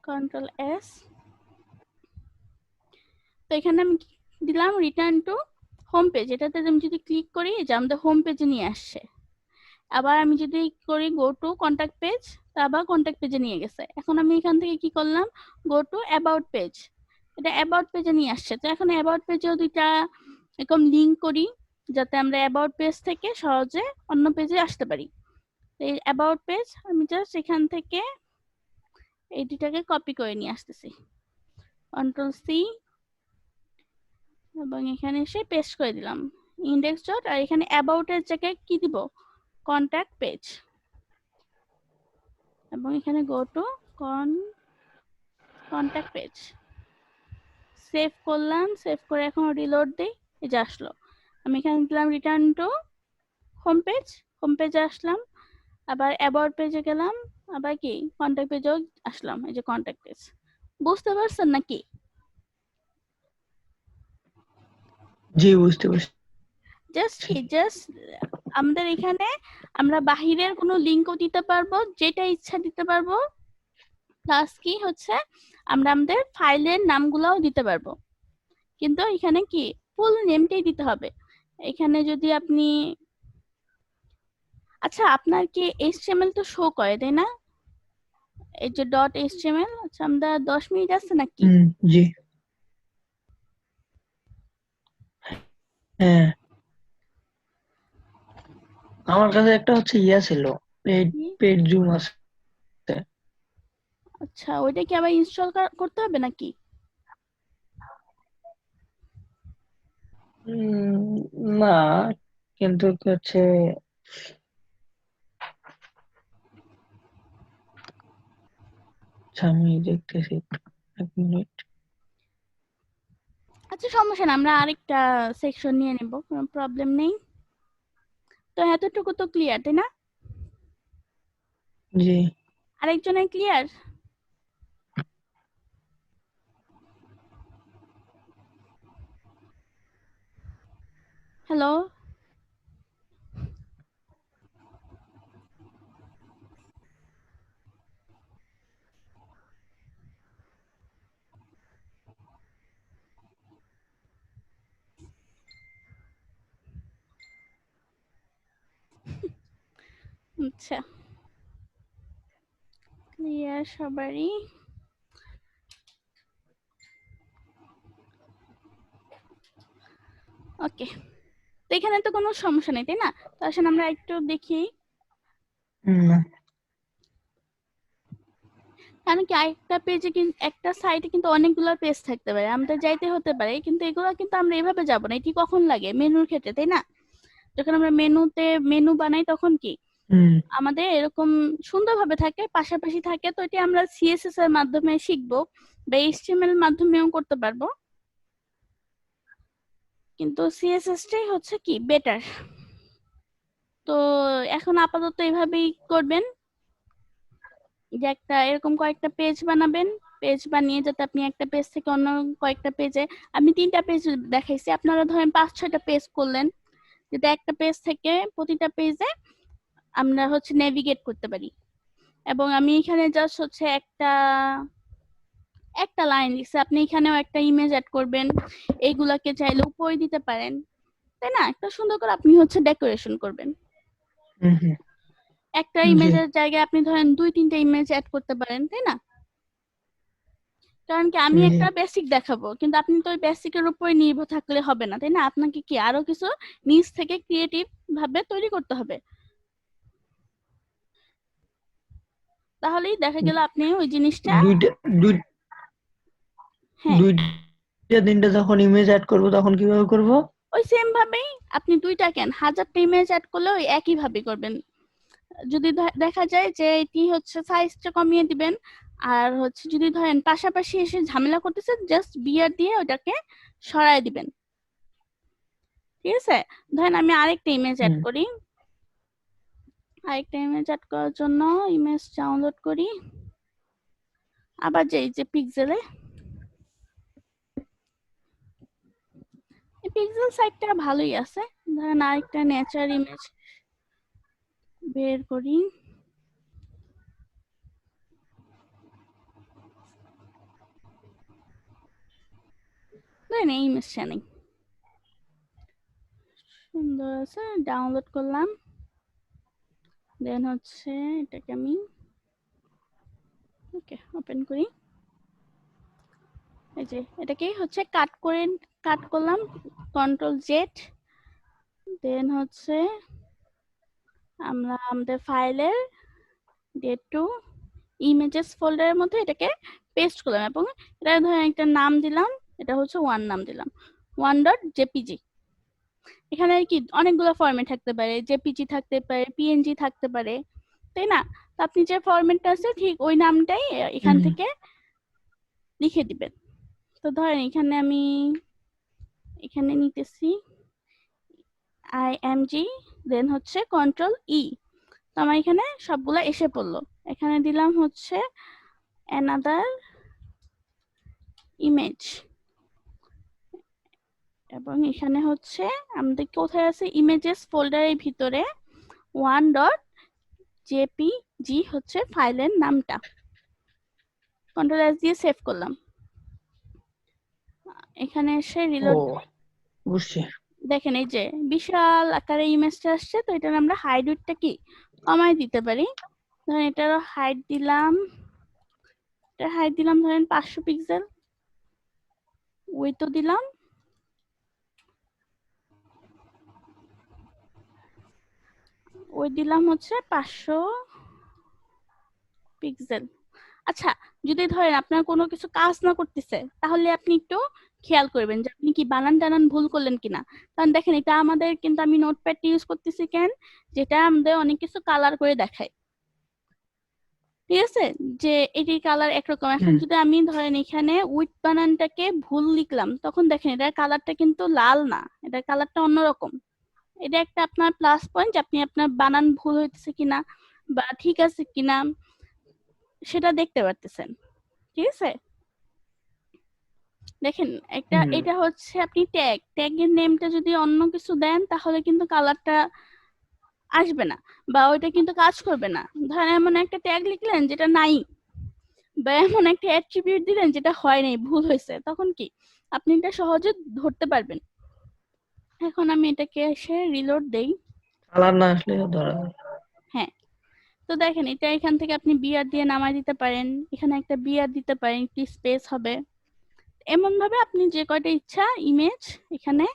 কন্ট্রোল এস। তো এখানে আমি দিলাম রিটার্ন টু হোম পেজ, এটাতে আমি যদি ক্লিক করি যে আমাদের হোম পেজে নিয়ে আসছে। আবার আমি যদি করি গো টু কন্ট্যাক্ট পেজ, তা আবার কন্ট্যাক্ট পেজে নিয়ে গেছে। এখন আমি এখান থেকে কি করলাম, গো টু অ্যাবাউট পেজ, এটা অ্যাবাউট পেজে নিয়ে আসছে। তো এখন অ্যাবাউট পেজেও দুইটা এরকম লিঙ্ক করি, যাতে আমরা অ্যাবাউট পেজ থেকে সহজে অন্য পেজে আসতে পারি। এই অ্যাবাউট পেজ আমি জাস্ট এখান থেকে এই দুটাকে কপি করে নিয়ে আসতেছি, কন্ট্রোল সি, এবং এখানে এসে পেস্ট করে দিলাম ইন্ডেক্স ডট, আর এখানে অ্যাবাউট এর জায়গায় কি দিব, কন্ট্যাক্ট পেজ, এবং এখানে go to contact page, save করলাম। সেভ করে এখন রিলোড দিই, এই যে আসলো। আমি এখানে দিলাম return to home page, home পেজে আসলাম, আবার অ্যাবাউট পেজে গেলাম, আবার কি কন্ট্যাক্ট পেজেও আসলাম, এই যে কন্ট্যাক্ট পেজ। বুঝতে পারছেন নাকি? জি বুঝতে পারছি। জাস্ট আমাদের এখানে আমরা বাহিরের কোনো লিঙ্কও দিতে পারবো, যেটা ইচ্ছা দিতে পারবো, প্লাস কি হচ্ছে আমরা আমাদের ফাইলের নামগুলোও দিতে পারবো। কিন্তু এখানে কি ফুল নেমটাই দিতে হবে। এখানে যদি আপনি, আচ্ছা আপনার কি এইচটিএমএল তো শো করে তাই না, এই যে ডট এইচটিএমএল। আচ্ছা আমরা 10 মিনিট আছে নাকি? জি হ্যাঁ, আমার কাছে একটা হচ্ছে ইয়া ছিল, পেড পেড জুম আছে। আচ্ছা ওইটা কি আবার ইনস্টল করতে হবে নাকি? না, কিন্তু হচ্ছে, আচ্ছা আমি দেখতেছি, 1 মিনিট। আচ্ছা সমস্যা না, আমরা আরেকটা সেকশন নিয়ে নেব, কোনো প্রবলেম নেই। তো এতটুকু তো ক্লিয়ার তাই না? জি আরেকজনের ক্লিয়ার? হ্যালো? আচ্ছা ক্লিয়ার সবারই? ওকে, তো এখানে তো কোনো সমস্যা নেই তাই না? তো আসলে আমরা একটু দেখি, না, কারণ কি একটা পেজে কিন্তু একটা সাইটে কিন্তু অনেকগুলো পেজ থাকতে পারে, আমাদের যাইতে হতে পারে, কিন্তু এগুলো কিন্তু আমরা এভাবে যাব না। এটি কখন লাগে? মেনুর ক্ষেত্রে তাই না? যখন আমরা মেনু বানাই তখন কি হুম আমাদের এরকম সুন্দরভাবে থাকে, পাশাপাশি থাকে। তো এটি আমরা সিএসএস এর মাধ্যমে শিখবো বা এইচটিএমএল মাধ্যমেও করতে পারবো, কিন্তু সিএসএস টাই হচ্ছে কি বেটার। তো এখন আপাতত এভাবেই করবেন, যে একটা এরকম কয়েকটা পেজ বানাবেন, পেজ বানিয়ে যাতে আপনি একটা পেজ থেকে অন্য কয়েকটা পেজে, আমি 3টা পেজ দেখাইছি, আপনারা ধরেন 5-6টা পেজ করলেন, যাতে একটা পেজ থেকে প্রতিটা পেজে আমরা হচ্ছে নেভিগেট করতে পারি। এবং আমি এখানে জাস্ট হচ্ছে একটা লাইন লিখছি, আপনি এখানেও একটা ইমেজ অ্যাড করবেন, এইগুলাকে চাইলে উপরে দিতে পারেন, তাই না? একটা সুন্দর করে আপনি হচ্ছে ডেকোরেশন করবেন। হুম হুম একটা জি ইমেজের জায়গায় আপনি ধরেন 2-3টা ইমেজ অ্যাড করতে পারেন, তাই না? কারণ কি আমি জি একটা বেসিক দেখাবো, কিন্তু আপনি তো ওই বেসিকের উপরে নির্ভর থাকলে হবে না, তাই না? আপনাকে কি আরো কিছু নিজ থেকে ক্রিয়েটিভ ভাবে তৈরি করতে হবে, তাহলেই দেখা গেল আপনি ওই জিনিসটা, দুইটা দুই হ্যাঁ, 2টা 3টা যখন ইমেজ অ্যাড করব তখন কিভাবে করব? ওই সেম ভাবেই আপনি 2টা কেন 1000টা ইমেজ অ্যাড করলে ওই একই ভাবে করবেন। যদি দেখা যায় যে এটি হচ্ছে সাইজটা কমিয়ে দিবেন, আর হচ্ছে যদি ধরেন পাশাপাশি এসে ঝামেলা করতেছে, জাস্ট বিয়ার দিয়ে ওটাকে সরায় দিবেন, ঠিক আছে? ধরেন আমি আরেকটা ইমেজ অ্যাড হুম করি, আরেকটা ইমেজ অ্যাড করার জন্য ইমেজ ডাউনলোড করি, আবার যে এই যে পিক্সেলে, এই পিক্সেল সাইটটা ভালোই আছে। ধরেন আরেকটা নেচার ইমেজ বের করি, ধরেন এই ইমেজটা নেই, সুন্দর আছে, ডাউনলোড করলাম, দেন হচ্ছে এটাকে আমি ওকে ওপেন করি, এই যে এটাকে হচ্ছে কাট করলাম, Ctrl Z, দেন হচ্ছে আমরা আমাদের ফাইলের ডেট টু ইমেজেস ফোল্ডারের মধ্যে এটাকে পেস্ট করলাম, এবং এটা ধরেন একটা নাম দিলাম, এটা হচ্ছে নাম দিলাম 1.jpg। এখানে কি অনেকগুলো ফরম্যাট থাকতে পারে, জেপিজি থাকতে পারে, পিএনজি থাকতে পারে, তাই না? তো আপনি যে ফরম্যাটটা আছে ঠিক ওই নামটাই এখান হুম থেকে লিখে দিবেন। তো ধরেন এখানে আমি এখানে নিতেছি IMG, দেন হচ্ছে Ctrl E, তো আমার এখানে সবগুলা এসে পড়লো। এখানে দিলাম হচ্ছে অ্যানাদার ইমেজ, এবং এখানে হচ্ছে আমাদের কোথায় আছে ইমেজেস ফোল্ডারের ভিতরে 1.jpg হচ্ছে ফাইলের নামটা। Ctrl S দিয়ে সেভ করলাম, এখানে এসে ও রিলোড, বুঝছি। দেখেন এই যে বিশাল আকারে ইমেজটা আসছে, তো এটার আমরা হাইড উইডটা কি কমাই দিতে পারি। ধরেন এটারও হাইট দিলাম, এটা হাইট দিলাম ধরেন 500 পিক্সেল, উইডথও দিলাম, ওই দিলাম হচ্ছে 500 পিক্সেল। আচ্ছা, যদি ধরেন আপনার কোনো কিছু কাজ না করতেছে, তাহলে আপনি একটু খেয়াল করবেন যে আপনি কি বানান টানান ভুল করলেন কিনা। কারণ দেখেন এটা আমাদের কিন্তু আমি নোটপ্যাড ইউজ করতেছি কেন, যেটা আমাদের অনেক কিছু কালার করে দেখায়, ঠিক আছে? যে এটির কালার একরকম, এখন হুম যদি আমি ধরেন এখানে উইথ বানানটাকে ভুল লিখলাম, তখন দেখেন এটার কালারটা কিন্তু লাল না, এটার কালারটা অন্যরকম। এটা একটা আপনার প্লাস পয়েন্ট, আপনি আপনার বানান ভুল হইতেছে কিনা বা ঠিক আছে কিনা সেটা দেখতে পারতেছেন, ঠিক আছে? দেখেন একটা হুম এটা হচ্ছে আপনি ট্যাগের নেমটা যদি অন্য কিছু দেন, তাহলে কিন্তু কালারটা আসবে না, বা ওইটা কিন্তু কাজ করবে না। ধরেন এমন একটা ট্যাগ লিখলেন যেটা নাই, বা এমন একটা অ্যাট্রিবিউট দিলেন যেটা হয় নাই, ভুল হয়েছে, তখন কি আপনি এটা সহজে ধরতে পারবেন। এখন আমি এটাকে এসে রিলোড দেই, কালার না আসলে ধরা যায়। হ্যাঁ। তো দেখেন এটা এখান থেকে আপনি বিআর দিয়ে নামায় দিতে পারেন, এখানে একটা বিআর দিতে পারেন, একটি স্পেস হবে, এমন ভাবে আপনি যে কয়টা ইচ্ছা ইমেজ এখানে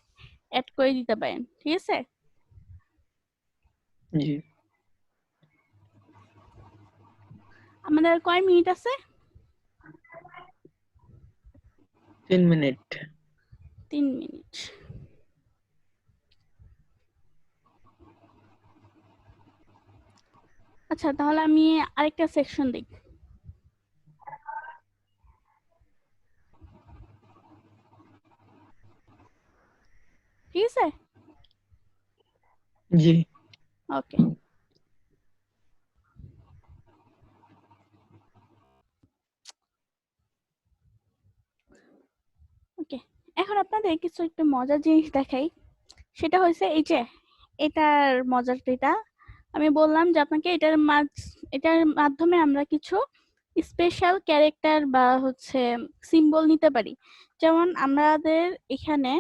অ্যাড করে দিতে পারেন, ঠিক আছে? জি আমাদের আর কয় মিনিট আছে? 3 মিনিট। 3 মিনিট। আচ্ছা, তাহলে আমি আরেকটা সেকশন দিই, ঠিক আছে? জি ওকে। এখন আপনাদের কিছু একটু মজার জিনিস দেখাই। সেটা হয়েছে এই যে এটার মজারটা আমি বললাম যে আপনাকে এটার মাধ্যমে আমরা কিছু স্পেশাল ক্যারেক্টার বা হচ্ছে সিম্বল নিতে পারি। যেমন আমাদের এখানে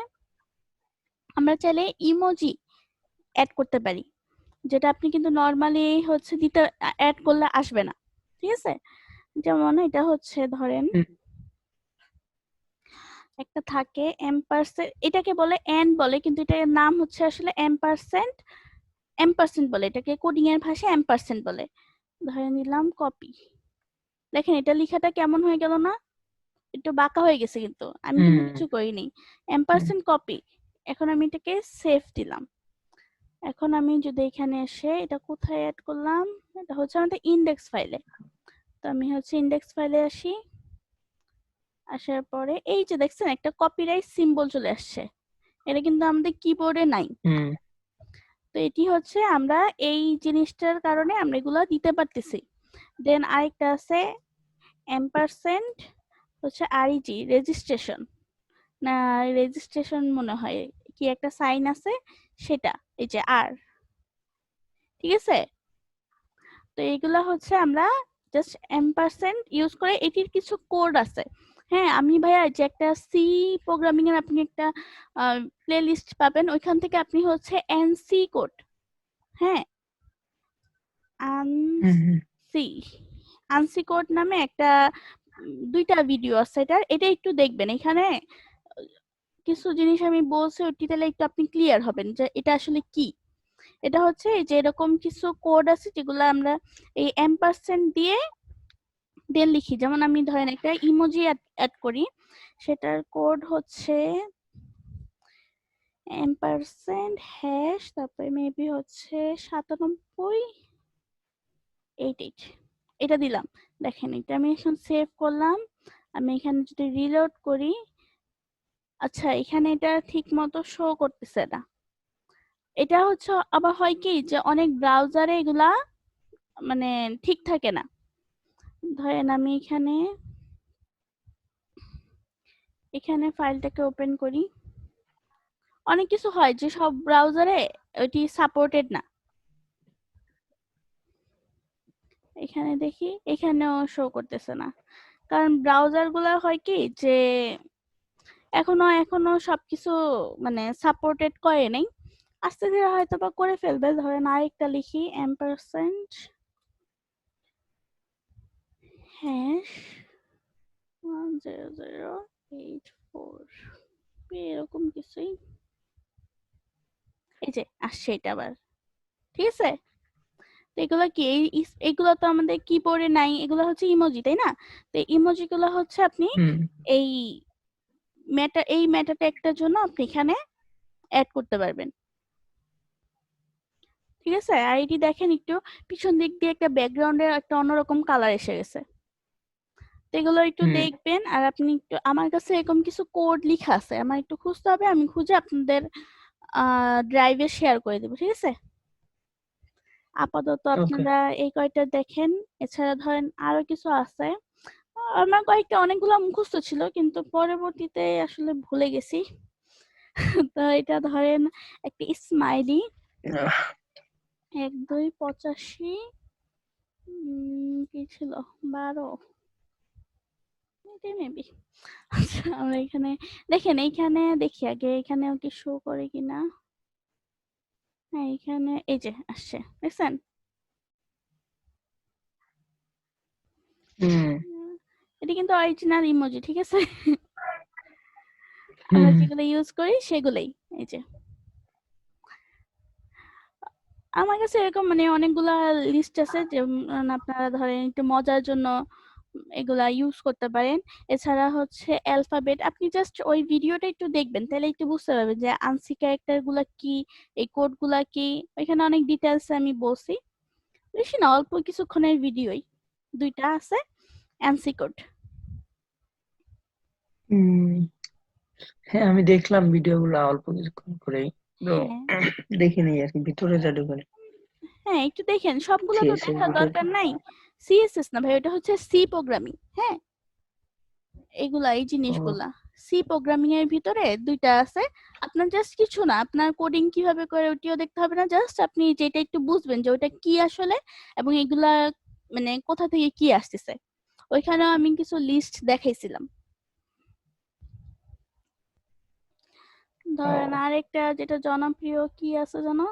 আমরা চাইলে ইমোজি অ্যাড করতে পারি, যেটা আপনি কিন্তু নর্মালি হচ্ছে দিতে অ্যাড করলে আসবে না। ঠিক আছে? যেমন এটা হচ্ছে ধরেন হুম, একটা থাকে এম্পারসেন্ট, এটাকে বলে এন বলে, কিন্তু এটার নাম হচ্ছে আসলে এম্পারসেন্ট। এম্পারসেন্ট বলে এটাকে, কোডিং এর ভাষায় এম্পারসেন্ট বলে। ধরে নিলাম কপি। দেখেন এটা লেখাটা কেমন হয়ে গেল না? একটু বাঁকা হয়ে গেছে, কিন্তু আমি কিন্তু হুম, কিছু করিনি। হুম, এম্পারসেন্ট কপি। এখন আমি এটাকে সেভ দিলাম। এখন আমি যদি এখানে এসে এটা কোথায় অ্যাড করলাম, এটা হচ্ছে আমাদের ইন্ডেক্স ফাইলে। তো আমি হচ্ছে ইন্ডেক্স ফাইলে আসি। আসার পরে এই যে দেখছেন একটা কপিরাইট সিম্বল চলে আসছে, এটা কিন্তু আমাদের কিবোর্ডে নাই। হুম, তো এটি হচ্ছে আমরা এই জিনিসটার কারণে আমরা এগুলা দিতে পারতেছি। দেন আরেকটা আছে এম্পারসেন্ট হচ্ছে আরইজি রেজিস্ট্রেশন, না রেজিস্ট্রেশন মনে হয়, কি একটা সাইন আছে সেটা, এই যে আর। ঠিক আছে? তো এগুলা হচ্ছে আমরা জাস্ট এম্পারসেন্ট ইউজ করে, এটির কিছু কোড আছে। হ্যাঁ আমি ভাইয়া যে একটা সি প্রোগ্রামিং এর আপনি একটা প্লে লিস্ট পাবেন, ওইখান থেকে আপনি হচ্ছে এনসি কোড, হ্যাঁ হুম, হুম, আনসি আনসি কোড নামে একটা দুইটা ভিডিও আছে এটার, এটা একটু দেখবেন। এখানে কিছু জিনিস আমি বলছি, ওইটি তাহলে একটু আপনি ক্লিয়ার হবেন যে এটা আসলে কি। এটা হচ্ছে যে এরকম কিছু কোড আছে যেগুলো আমরা এই এম্পারসেন্ট দিয়ে দেন লিখি। যেমন আমি ধরেন একটা ইমোজি অ্যাড করি, সেটার কোড হচ্ছে এম্পারসেন্ট হ্যাশ, তারপরে মেবি হচ্ছে 9788, এটা দিলাম। দেখেন এটা আমি এখন সেভ করলাম। আমি এখানে যদি রিলোড করি, আচ্ছা এখানে এটা ঠিক মতো শো করতেছে না। এটা হচ্ছে আবার হয় কি যে অনেক ব্রাউজারে এগুলা মানে ঠিক থাকে না। ধরেন আমি এখানে ফাইলটাকে ওপেন করি, অনেক কিছু হয় যে সব ব্রাউজারে ওইটি সাপোর্টেড না। এখানে দেখি এখানেও শো করতেছে না, কারণ ব্রাউজার গুলা হয় কি যে এখনো সবকিছু মানে সাপোর্টেড করে নাই। আস্তে ধীরে হয়তো বা করে ফেলবে। ধরেন আরেকটা লিখি এম্পারসেন্ট হ্যাশ 10084, এরকম কিছুই। এই যে আসছে এটা আবার। ঠিক আছে? তো এগুলো কি এগুলো তো আমাদের কিবোর্ডে নাই, এগুলো হচ্ছে ইমোজি তাই না? তো ইমোজি গুলো হচ্ছে আপনি হুম, এই মেটা ট্যাগটার জন্য আপনি এখানে অ্যাড করতে পারবেন। ঠিক আছে? আর এটি দেখেন একটু পিছন দিক দিয়ে একটা ব্যাকগ্রাউন্ডের একটা অন্যরকম কালার এসে গেছে। তো এগুলো একটু হুম, দেখবেন। আর আপনি একটু, আমার কাছে এরকম কিছু কোড লিখা আছে, আমার একটু খুঁজতে হবে, আমি খুঁজে আপনাদের ড্রাইভে শেয়ার করে দেবো। ঠিক আছে? আপাতত ওকে। আপনারা এই কয়টা দেখেন। এছাড়া ধরেন আরো কিছু আছে, আমার কয়েকটা অনেকগুলো মুখস্থ ছিল কিন্তু পরবর্তীতে আসলে ভুলে গেছি। তো এটা ধরেন একটা স্মাইলি আহ, 1285, কি ছিল 12, এটাই মেবি। আচ্ছা আমরা এখানে দেখেন, এইখানে দেখি আগে এখানেও কি শো করে কিনা। হ্যাঁ এখানে এই যে আসছে, দেখছেন? হুম, এটা কিন্তু অরিজিনাল ইমোজি। ঠিক আছে? আমরা হুম, যেগুলো ইউজ করি সেগুলোই। এই যে আমার কাছে এরকম মানে অনেকগুলা লিস্ট আছে, যে আপনারা ধরেন একটু মজার জন্য এগুলা ইউজ করতে পারেন। এছাড়া হচ্ছে অ্যালফাবেট, আপনি জাস্ট ওই ভিডিওটা একটু দেখবেন, তাহলে একটু বুঝতে পারবেন যে আনসি ক্যারেক্টার গুলা কি, এই কোড গুলা কি। ওইখানে অনেক ডিটেলস আমি বলছি, বেশি না অল্প কিছুক্ষণের ভিডিওই, দুইটা আছে এনসি কোড। হুম। হ্যাঁ, আমি দেখলাম ভিডিও গুলো অল্প কিছুক্ষণ করেই, তো হ্যাঁ দেখিনি আর কি, ভিতরে যা ঢুকে হ্যাঁ একটু দেখেন, সবগুলো তো সিএসএস দেখার ভিডিও। দরকার নাই। সিএসএস না ভাই, ওটা হচ্ছে সি প্রোগ্রামিং। হ্যাঁ এগুলা এই ও, জিনিসগুলা সি প্রোগ্রামিং এর ভিতরে দুইটা আছে। আপনার জাস্ট কিছু না, আপনার কোডিং কিভাবে করে ওটিও দেখতে হবে না, জাস্ট আপনি যেটা একটু বুঝবেন যে ওটা কি আসলে এবং এগুলা মানে কোথা থেকে কি আসতেছে। ওইখানেও আমি কিছু লিস্ট দেখাইছিলাম। ধরেন ও আরেকটা যেটা জনপ্রিয় কি আছে জানো,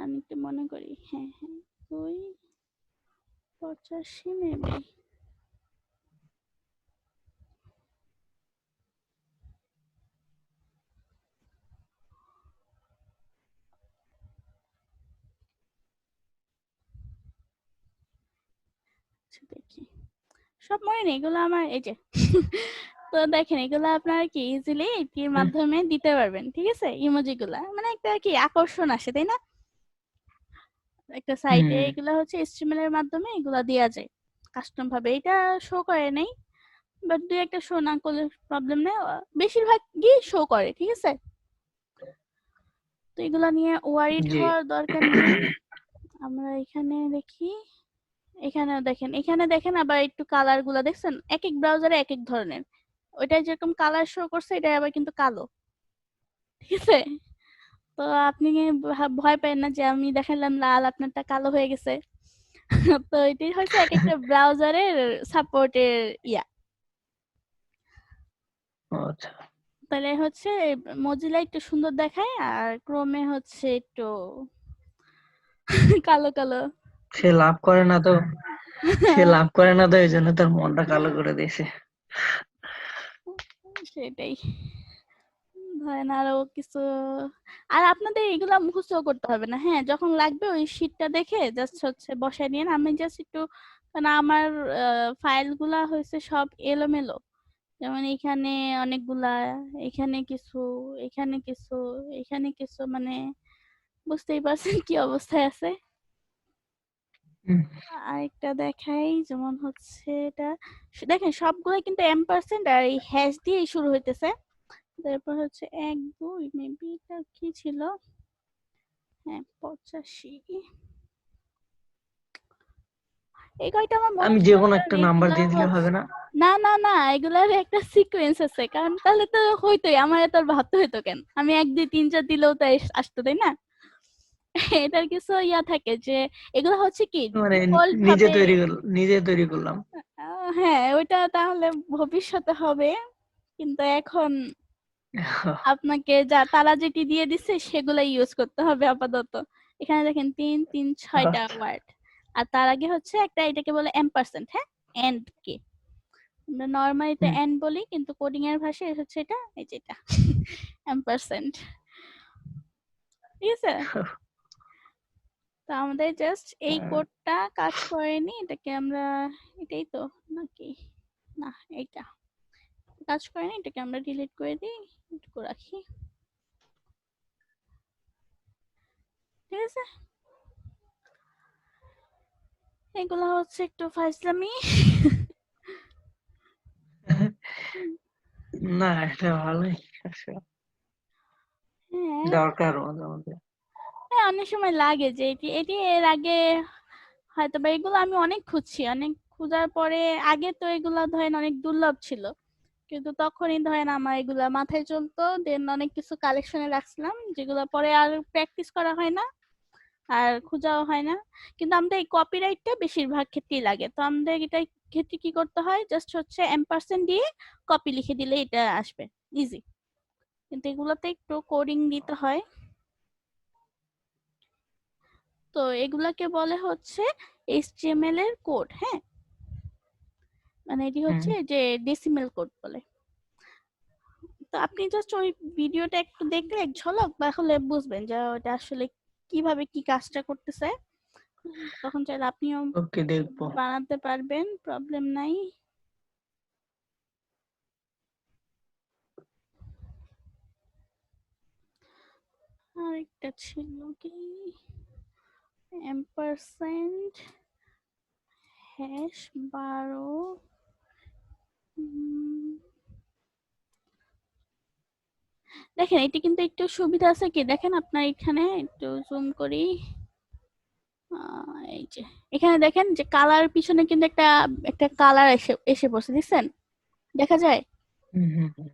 আমি একটু মনে করি, হ্যাঁ হ্যাঁ, ওই 85 মেবি। আচ্ছা দেখি, সব মনে নেই এগুলো আমার, এই যে তো দেখেন এগুলো আপনার কি ইজিলি এটির মাধ্যমে দিতে পারবেন, ঠিক আছে। ইমোজি গুলা মানে একটা কি আকর্ষণ আসে, তাই না? একটা সাইটে হুম এগুলা হচ্ছে HTML এর মাধ্যমে এগুলা দেওয়া যায় কাস্টম ভাবে। এটা শো করে নাই, বাট দুই একটা শো না করলে প্রবলেম নেই, বেশিরভাগই শো করে, ঠিক আছে। তো এগুলা নিয়ে ওয়ারিড জি হওয়ার দরকার নেই। আমরা এখানে দেখি, এখানে দেখেন আবার একটু কালার গুলা দেখছেন, এক এক ব্রাউজারে এক এক ধরনের। ওইটা যেরকম কালার শো করছে এটা আবার কিন্তু কালো, ঠিক আছে। তো আপনি ভয় পাবেন না যে আমি দেখালাম লাল আপনারটা কালো হয়ে গেছে। তো এটাই হচ্ছে এক একটা ব্রাউজারের সাপোর্টের ইয়া। আচ্ছা, তাহলে হচ্ছে মজিলা একটু সুন্দর দেখায় আর ক্রোমে হচ্ছে একটু কালো কালো। সে লাভ করে না তো, সে লাভ করে না তো এই জন্য তার মনটা কালো করে দিয়েছে। সেটাই। ধরেন আরো কিছু, আর আপনাদের এগুলা মুখস্থ করতে হবে না, হ্যাঁ যখন লাগবে ওই শীটটা দেখে জাস্ট হচ্ছে বসায় নিয়ে আমি জাস্ট একটু, কারণ আমার ফাইল গুলা হয়েছে সব এলোমেলো, যেমন এখানে অনেকগুলা, এখানে কিছু, এখানে কিছু, এখানে কিছু, মানে বুঝতেই পারছেন কি অবস্থায় আছে। হুম, আরেকটা দেখাই, যেমন হচ্ছে এটা দেখেন সবগুলো কিন্তু এম% আর এই হ্যাশ দিয়ে শুরু হইতেছে। তারপর হচ্ছে 1 2 মেবি এটা কি ছিল, হ্যাঁ 85। এই কয়টা আমার মনে আমি ছিল যে কোনো একটা কারণ নাম্বার এগুলা দিয়ে দিলে হচ্ছে, হবে না? না না না, এগুলার একটা সিকোয়েন্স আছে, কারণ তাহলে তো হইতোই, আমার এত আর ভাবতে হইতো কেন, আমি 1 2 3 4 দিলেও তো আসতো, তাই না। এটার কিছু ইয়া থাকে যে এগুলো হচ্ছে কি মানে ডিফল্ট ভাবে, নিজে তৈরি করলাম। হ্যাঁ ওইটা তাহলে ভবিষ্যতে হবে, কিন্তু এখন আপনাকে তারা যেটি দিয়ে দিচ্ছে সেগুলাই ইউজ করতে হবে আপাতত। এখানে দেখেন 3 3 6টা আচ্ছা, ওয়ার্ড, আর তার আগে হচ্ছে একটা, এটাকে বলে এম্পারসেন্ট, হ্যাঁ এন্ড কে। আমরা নরমালি তো হুম, এন্ড বলি, কিন্তু কোডিং এর ভাষায় হচ্ছে এটা, এই যে এটা এম্পারসেন্ট, ঠিক আছে। তো আমাদের জাস্ট এই কোডটা কাজ করেনি, এটাকে আমরা, এটাই তো নাকি, না এইটা কাজ করেনি, এটাকে আমরা ডিলিট করে দিই, এটুকু রাখি, ঠিক আছে। এগুলো হচ্ছে একটু ফাইজলামি। না এটা ভালোই আসলে, হ্যাঁ, দরকার মাঝে মধ্যে। হ্যাঁ অনেক সময় লাগে যে এটি এটি এর আগে হয়তো বা এগুলো আমি অনেক খুঁজছি, অনেক খোঁজার পরে, আগে তো এগুলা ধরেন অনেক দুর্লভ ছিল, কিন্তু তখনই ধরেন আমার এগুলা মাথায় চলতো, দেন অনেক কিছু কালেকশনে রাখছিলাম যেগুলো পরে আর প্র্যাকটিস করা হয় না আর খোঁজাও হয় না। কিন্তু আমাদের এই কপিরাইটটা বেশিরভাগ ক্ষেত্রেই লাগে, তো আমাদের এটা ক্ষেত্রে কি করতে হয়, জাস্ট হচ্ছে এম্পারসেন্ট দিয়ে কপি লিখে দিলে এটা আসবে, ইজি। কিন্তু এগুলোতে একটু কোডিং দিতে হয়। তো এগুলাকে বলে হচ্ছে HTML এর কোড, হ্যাঁ মানে এটি হুম, হচ্ছে যে ডেসিমেল কোড বলে। তো আপনি জাস্ট ওই ভিডিওটা একটু দেখলে এক ঝলক তাহলে বুঝবেন যে ওটা আসলে কিভাবে কি কাজটা করতেছে। তখন চাইলে আপনিও ওকে দেখবো। বানাতে পারবেন, প্রবলেম নাই। আরেকটা ছিল কি, এম্পারসেন্ট #12। দেখেন এটি কিন্তু একটু সুবিধা আছে কি, দেখেন আপনার এখানে একটু জুম করি, এই যে এখানে দেখেন যে কালার পিছনে কিন্তু একটা একটা কালার এসে এসে পড়ছে, দেখছেন? দেখা যায় হুম হুম হুম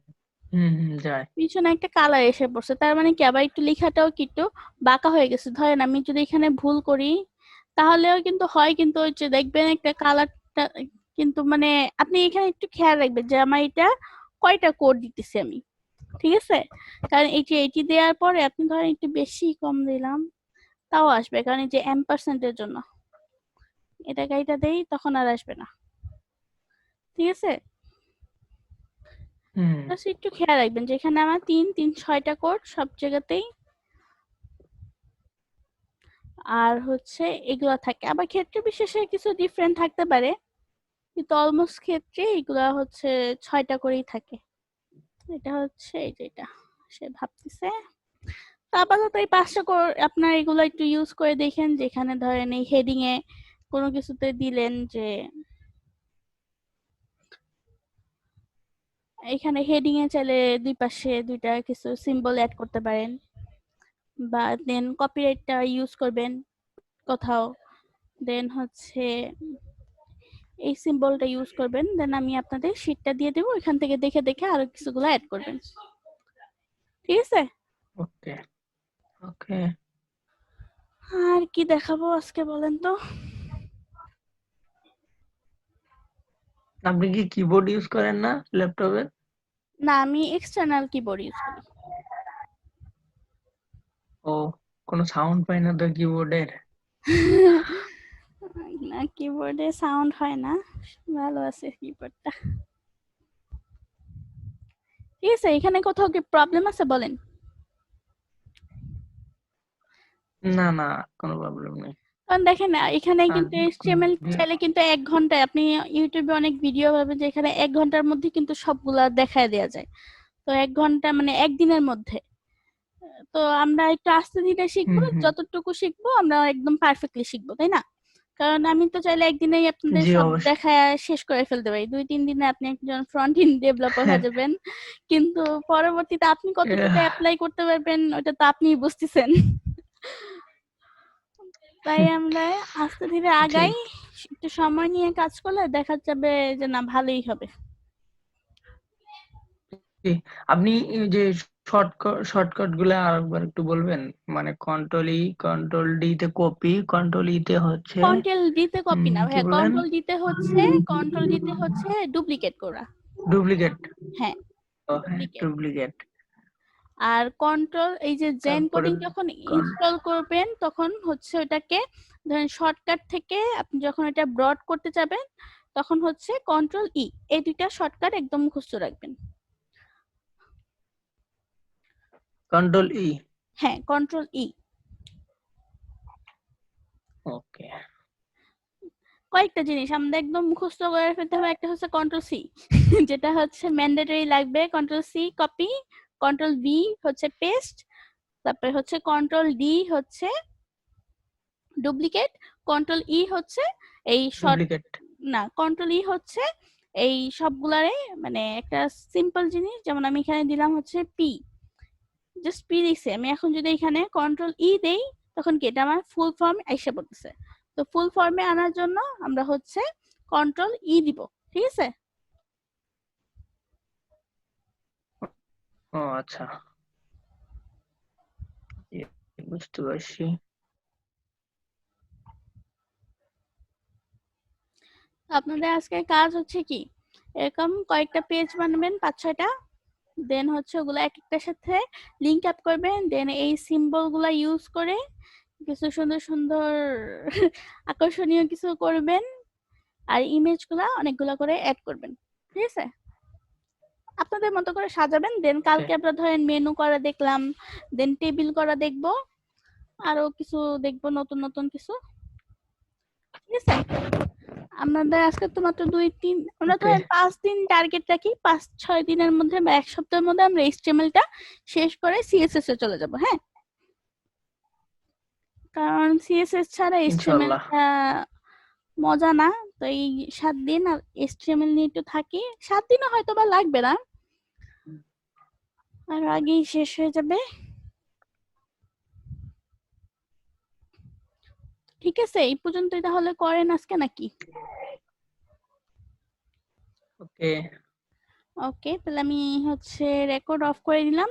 হুম হুম, যায়। পিছনে একটা কালার এসে পড়ছে, তার মানে কি আবার একটু লেখাটাও কি একটু বাঁকা হয়ে গেছে। ধরেন আমি যদি এখানে ভুল করি তাহলেও কিন্তু হয়, কিন্তু ওই যে দেখবেন একটা কালারটা কিন্তু মানে আপনি এখানে একটু খেয়াল রাখবেন যে আমার এটা কয়টা কোড দিতেছি আমি, ঠিক আছে? কারণ এই যে এটি দেওয়ার পরে আপনি ধরেন একটু বেশি কম দিলাম তাও আসবে, কারণ এই যে এর জন্য এটা গাইটা দেই তখন আর আসবে না, ঠিক আছে? হুম জাস্ট একটু খেয়াল রাখবেন যে এখানে আমার 6টা কোড সব জায়গাতেই, আর হচ্ছে এগুলা থাকে। আবার ক্ষেত্র বিশেষে কিছু ডিফারেন্ট থাকতে পারে, কিন্তু অলমোস্ট ক্ষেত্রে এগুলা হচ্ছে 6টা করেই থাকে। এটা হচ্ছে এই যে এটা সে ভাবতেছে। তো আপাতত এই 5টা কোড আপনার এগুলো একটু ইউজ করে দেখেন, যেখানে ধরেন এই হেডিং এ কোনো কিছুতে দিলেন যে এখানে হেডিং এ চাইলে দুই পাশে দুইটা কিছু সিম্বল অ্যাড করতে পারেন, বা দেন কপিরাইটটা ইউজ করবেন কোথাও, দেন হচ্ছে এই সিম্বলটা ইউজ করবেন, দেন আমি আপনাদের শীটটা দিয়ে দেবো, এখান থেকে দেখে দেখে আরো কিছুগুলো অ্যাড করবেন, ঠিক আছে? ওকে ওকে। আর কি দেখাবো আজকে বলেন তো? আপনি কি কিবোর্ড ইউজ করেন না ল্যাপটপে? না, আমি এক্সটার্নাল কিবোর্ড ইউজ করি। ও, কোনো সাউন্ড পাই না তো কিবোর্ডের। না, কিবোর্ডে সাউন্ড হয় না, ভালো আছে কিবোর্ডটা। ঠিক আছে, এখানে কোথাও কি প্রবলেম আছে বলেন? না না, কোনো প্রবলেম নেই। কারণ দেখেন এখানে আর কিন্তু HTML চাইলে কিন্তু 1 ঘন্টায় আপনি ইউটিউবে অনেক ভিডিও পাবেন যে এখানে 1 ঘন্টার মধ্যে কিন্তু সবগুলা দেখায় দেয়া যায়। তো 1 ঘন্টা মানে 1 দিনের মধ্যে। তো আমরা একটু আস্তে ধীরে শিখবো, হুম হুম, যতটুকু শিখবো আমরা একদম পারফেক্টলি শিখবো, তাই না? কারণ আমি তো চাইলে একদিনেই আপনাদের জি সব অবশ্যই। দেখায় শেষ করে ফেলতে পারি, 2-3 দিনে আপনি একজন ফ্রন্ট এন্ড ডেভেলপার হয়ে যাবেন, কিন্তু পরবর্তীতে আপনি কতটুকু অ্যাপ্লাই করতে পারবেন ওটা তো আপনিই বুঝতেছেন। তাই আমরা আস্তে ধীরে আগাই, ঠিক। একটু সময় নিয়ে কাজ করলে দেখা যাবে যে না ভালোই হবে। জি, আপনি এই যে শর্টকাট গুলো আরেকবার একটু বলবেন? মানে কন্ট্রোল ডি তে কপি, কন্ট্রোল ই তে হচ্ছে কন্ট্রোল ডিতে কপি না কি ভাইয়া, বলেন, কন্ট্রোল ডিতে হচ্ছে ডুপ্লিকেট করা। ডুপ্লিকেট। হ্যাঁ, ও হ্যাঁ, ডুপ্লিকেট। ডুপ্লিকেট। আর কন্ট্রোল এই যে জেন তারপরে কোডিং যখন কন ইনস্টল করবেন তখন হচ্ছে ওটাকে ধরেন শর্টকাট থেকে আপনি যখন এটা ব্রড করতে যাবেন তখন হচ্ছে কন্ট্রোল ই, এই দুইটা শর্টকাট একদম মুখস্থ রাখবেন। কন্ট্রোল ই। হ্যাঁ, কন্ট্রোল ই। ওকে। কয়েকটা জিনিস আমাদের একদম মুখস্থ করে ফেলতে হবে। একটা হচ্ছে কন্ট্রোল সি, যেটা হচ্ছে ম্যান্ডেটরি লাগবে। Control C copy, control V হচ্ছে পেস্ট, তারপরে হচ্ছে কন্ট্রোল ডি হচ্ছে ডুপ্লিকেট, কন্ট্রোল ই হচ্ছে এই শর্ট, ডুপ্লিকেট। না কন্ট্রোল ই হচ্ছে এই সবগুলারে মানে একটা সিম্পল জিনিস, যেমন আমি এখানে দিলাম হচ্ছে পি, জাস্ট পি দিছে, আমি এখন যদি এখানে কন্ট্রোল ই দেই তখন কি এটা আমার ফুল ফর্ম আইসা পড়তেছে। তো ফুল ফর্মে আনার জন্য আমরা হচ্ছে কন্ট্রোল ই দিব, ঠিক আছে? ও আচ্ছা, জি, বুঝতে পারছি। আপনাদের আজকে কাজ হচ্ছে কি, এরকম কয়েকটা পেজ বানাবেন 5-6টা, দেন হচ্ছে ওগুলো এক একটার সাথে লিঙ্ক আপ করবেন, দেন এই সিম্বল গুলা ইউজ করে কিছু সুন্দর সুন্দর আকর্ষণীয় কিছু করবেন, আর ইমেজ গুলা অনেকগুলা করে অ্যাড করবেন, ঠিক আছে? আপনাদের মতো করে সাজাবেন, দেন ওকে। কালকে আমরা ধরেন মেনু করা দেখলাম, দেন টেবিল করা দেখবো, আরো কিছু দেখবো নতুন নতুন কিছু, ঠিক আছে? আমাদের আজকে তো মাত্র 2-3, আমরা ওকে। ধরেন 5 দিন টার্গেট রাখি, 5-6 দিনের মধ্যে বা 1 সপ্তাহের মধ্যে আমরা HTML টা শেষ করে CSS এ চলে যাব, হ্যাঁ? কারণ CSS ছাড়া HTML ইনশাল্লাহ। টা মজা না। তো এই 7 দিন আর HTML নিয়ে একটু থাকি, 7 দিনও হয়তো বা লাগবে না, আর আগেই শেষ হয়ে যাবে। ঠিক আছে, এই পর্যন্তই তাহলে করেন আজকে নাকি? ওকে। ওকে, তাহলে আমি হচ্ছে রেকর্ড অফ করে দিলাম।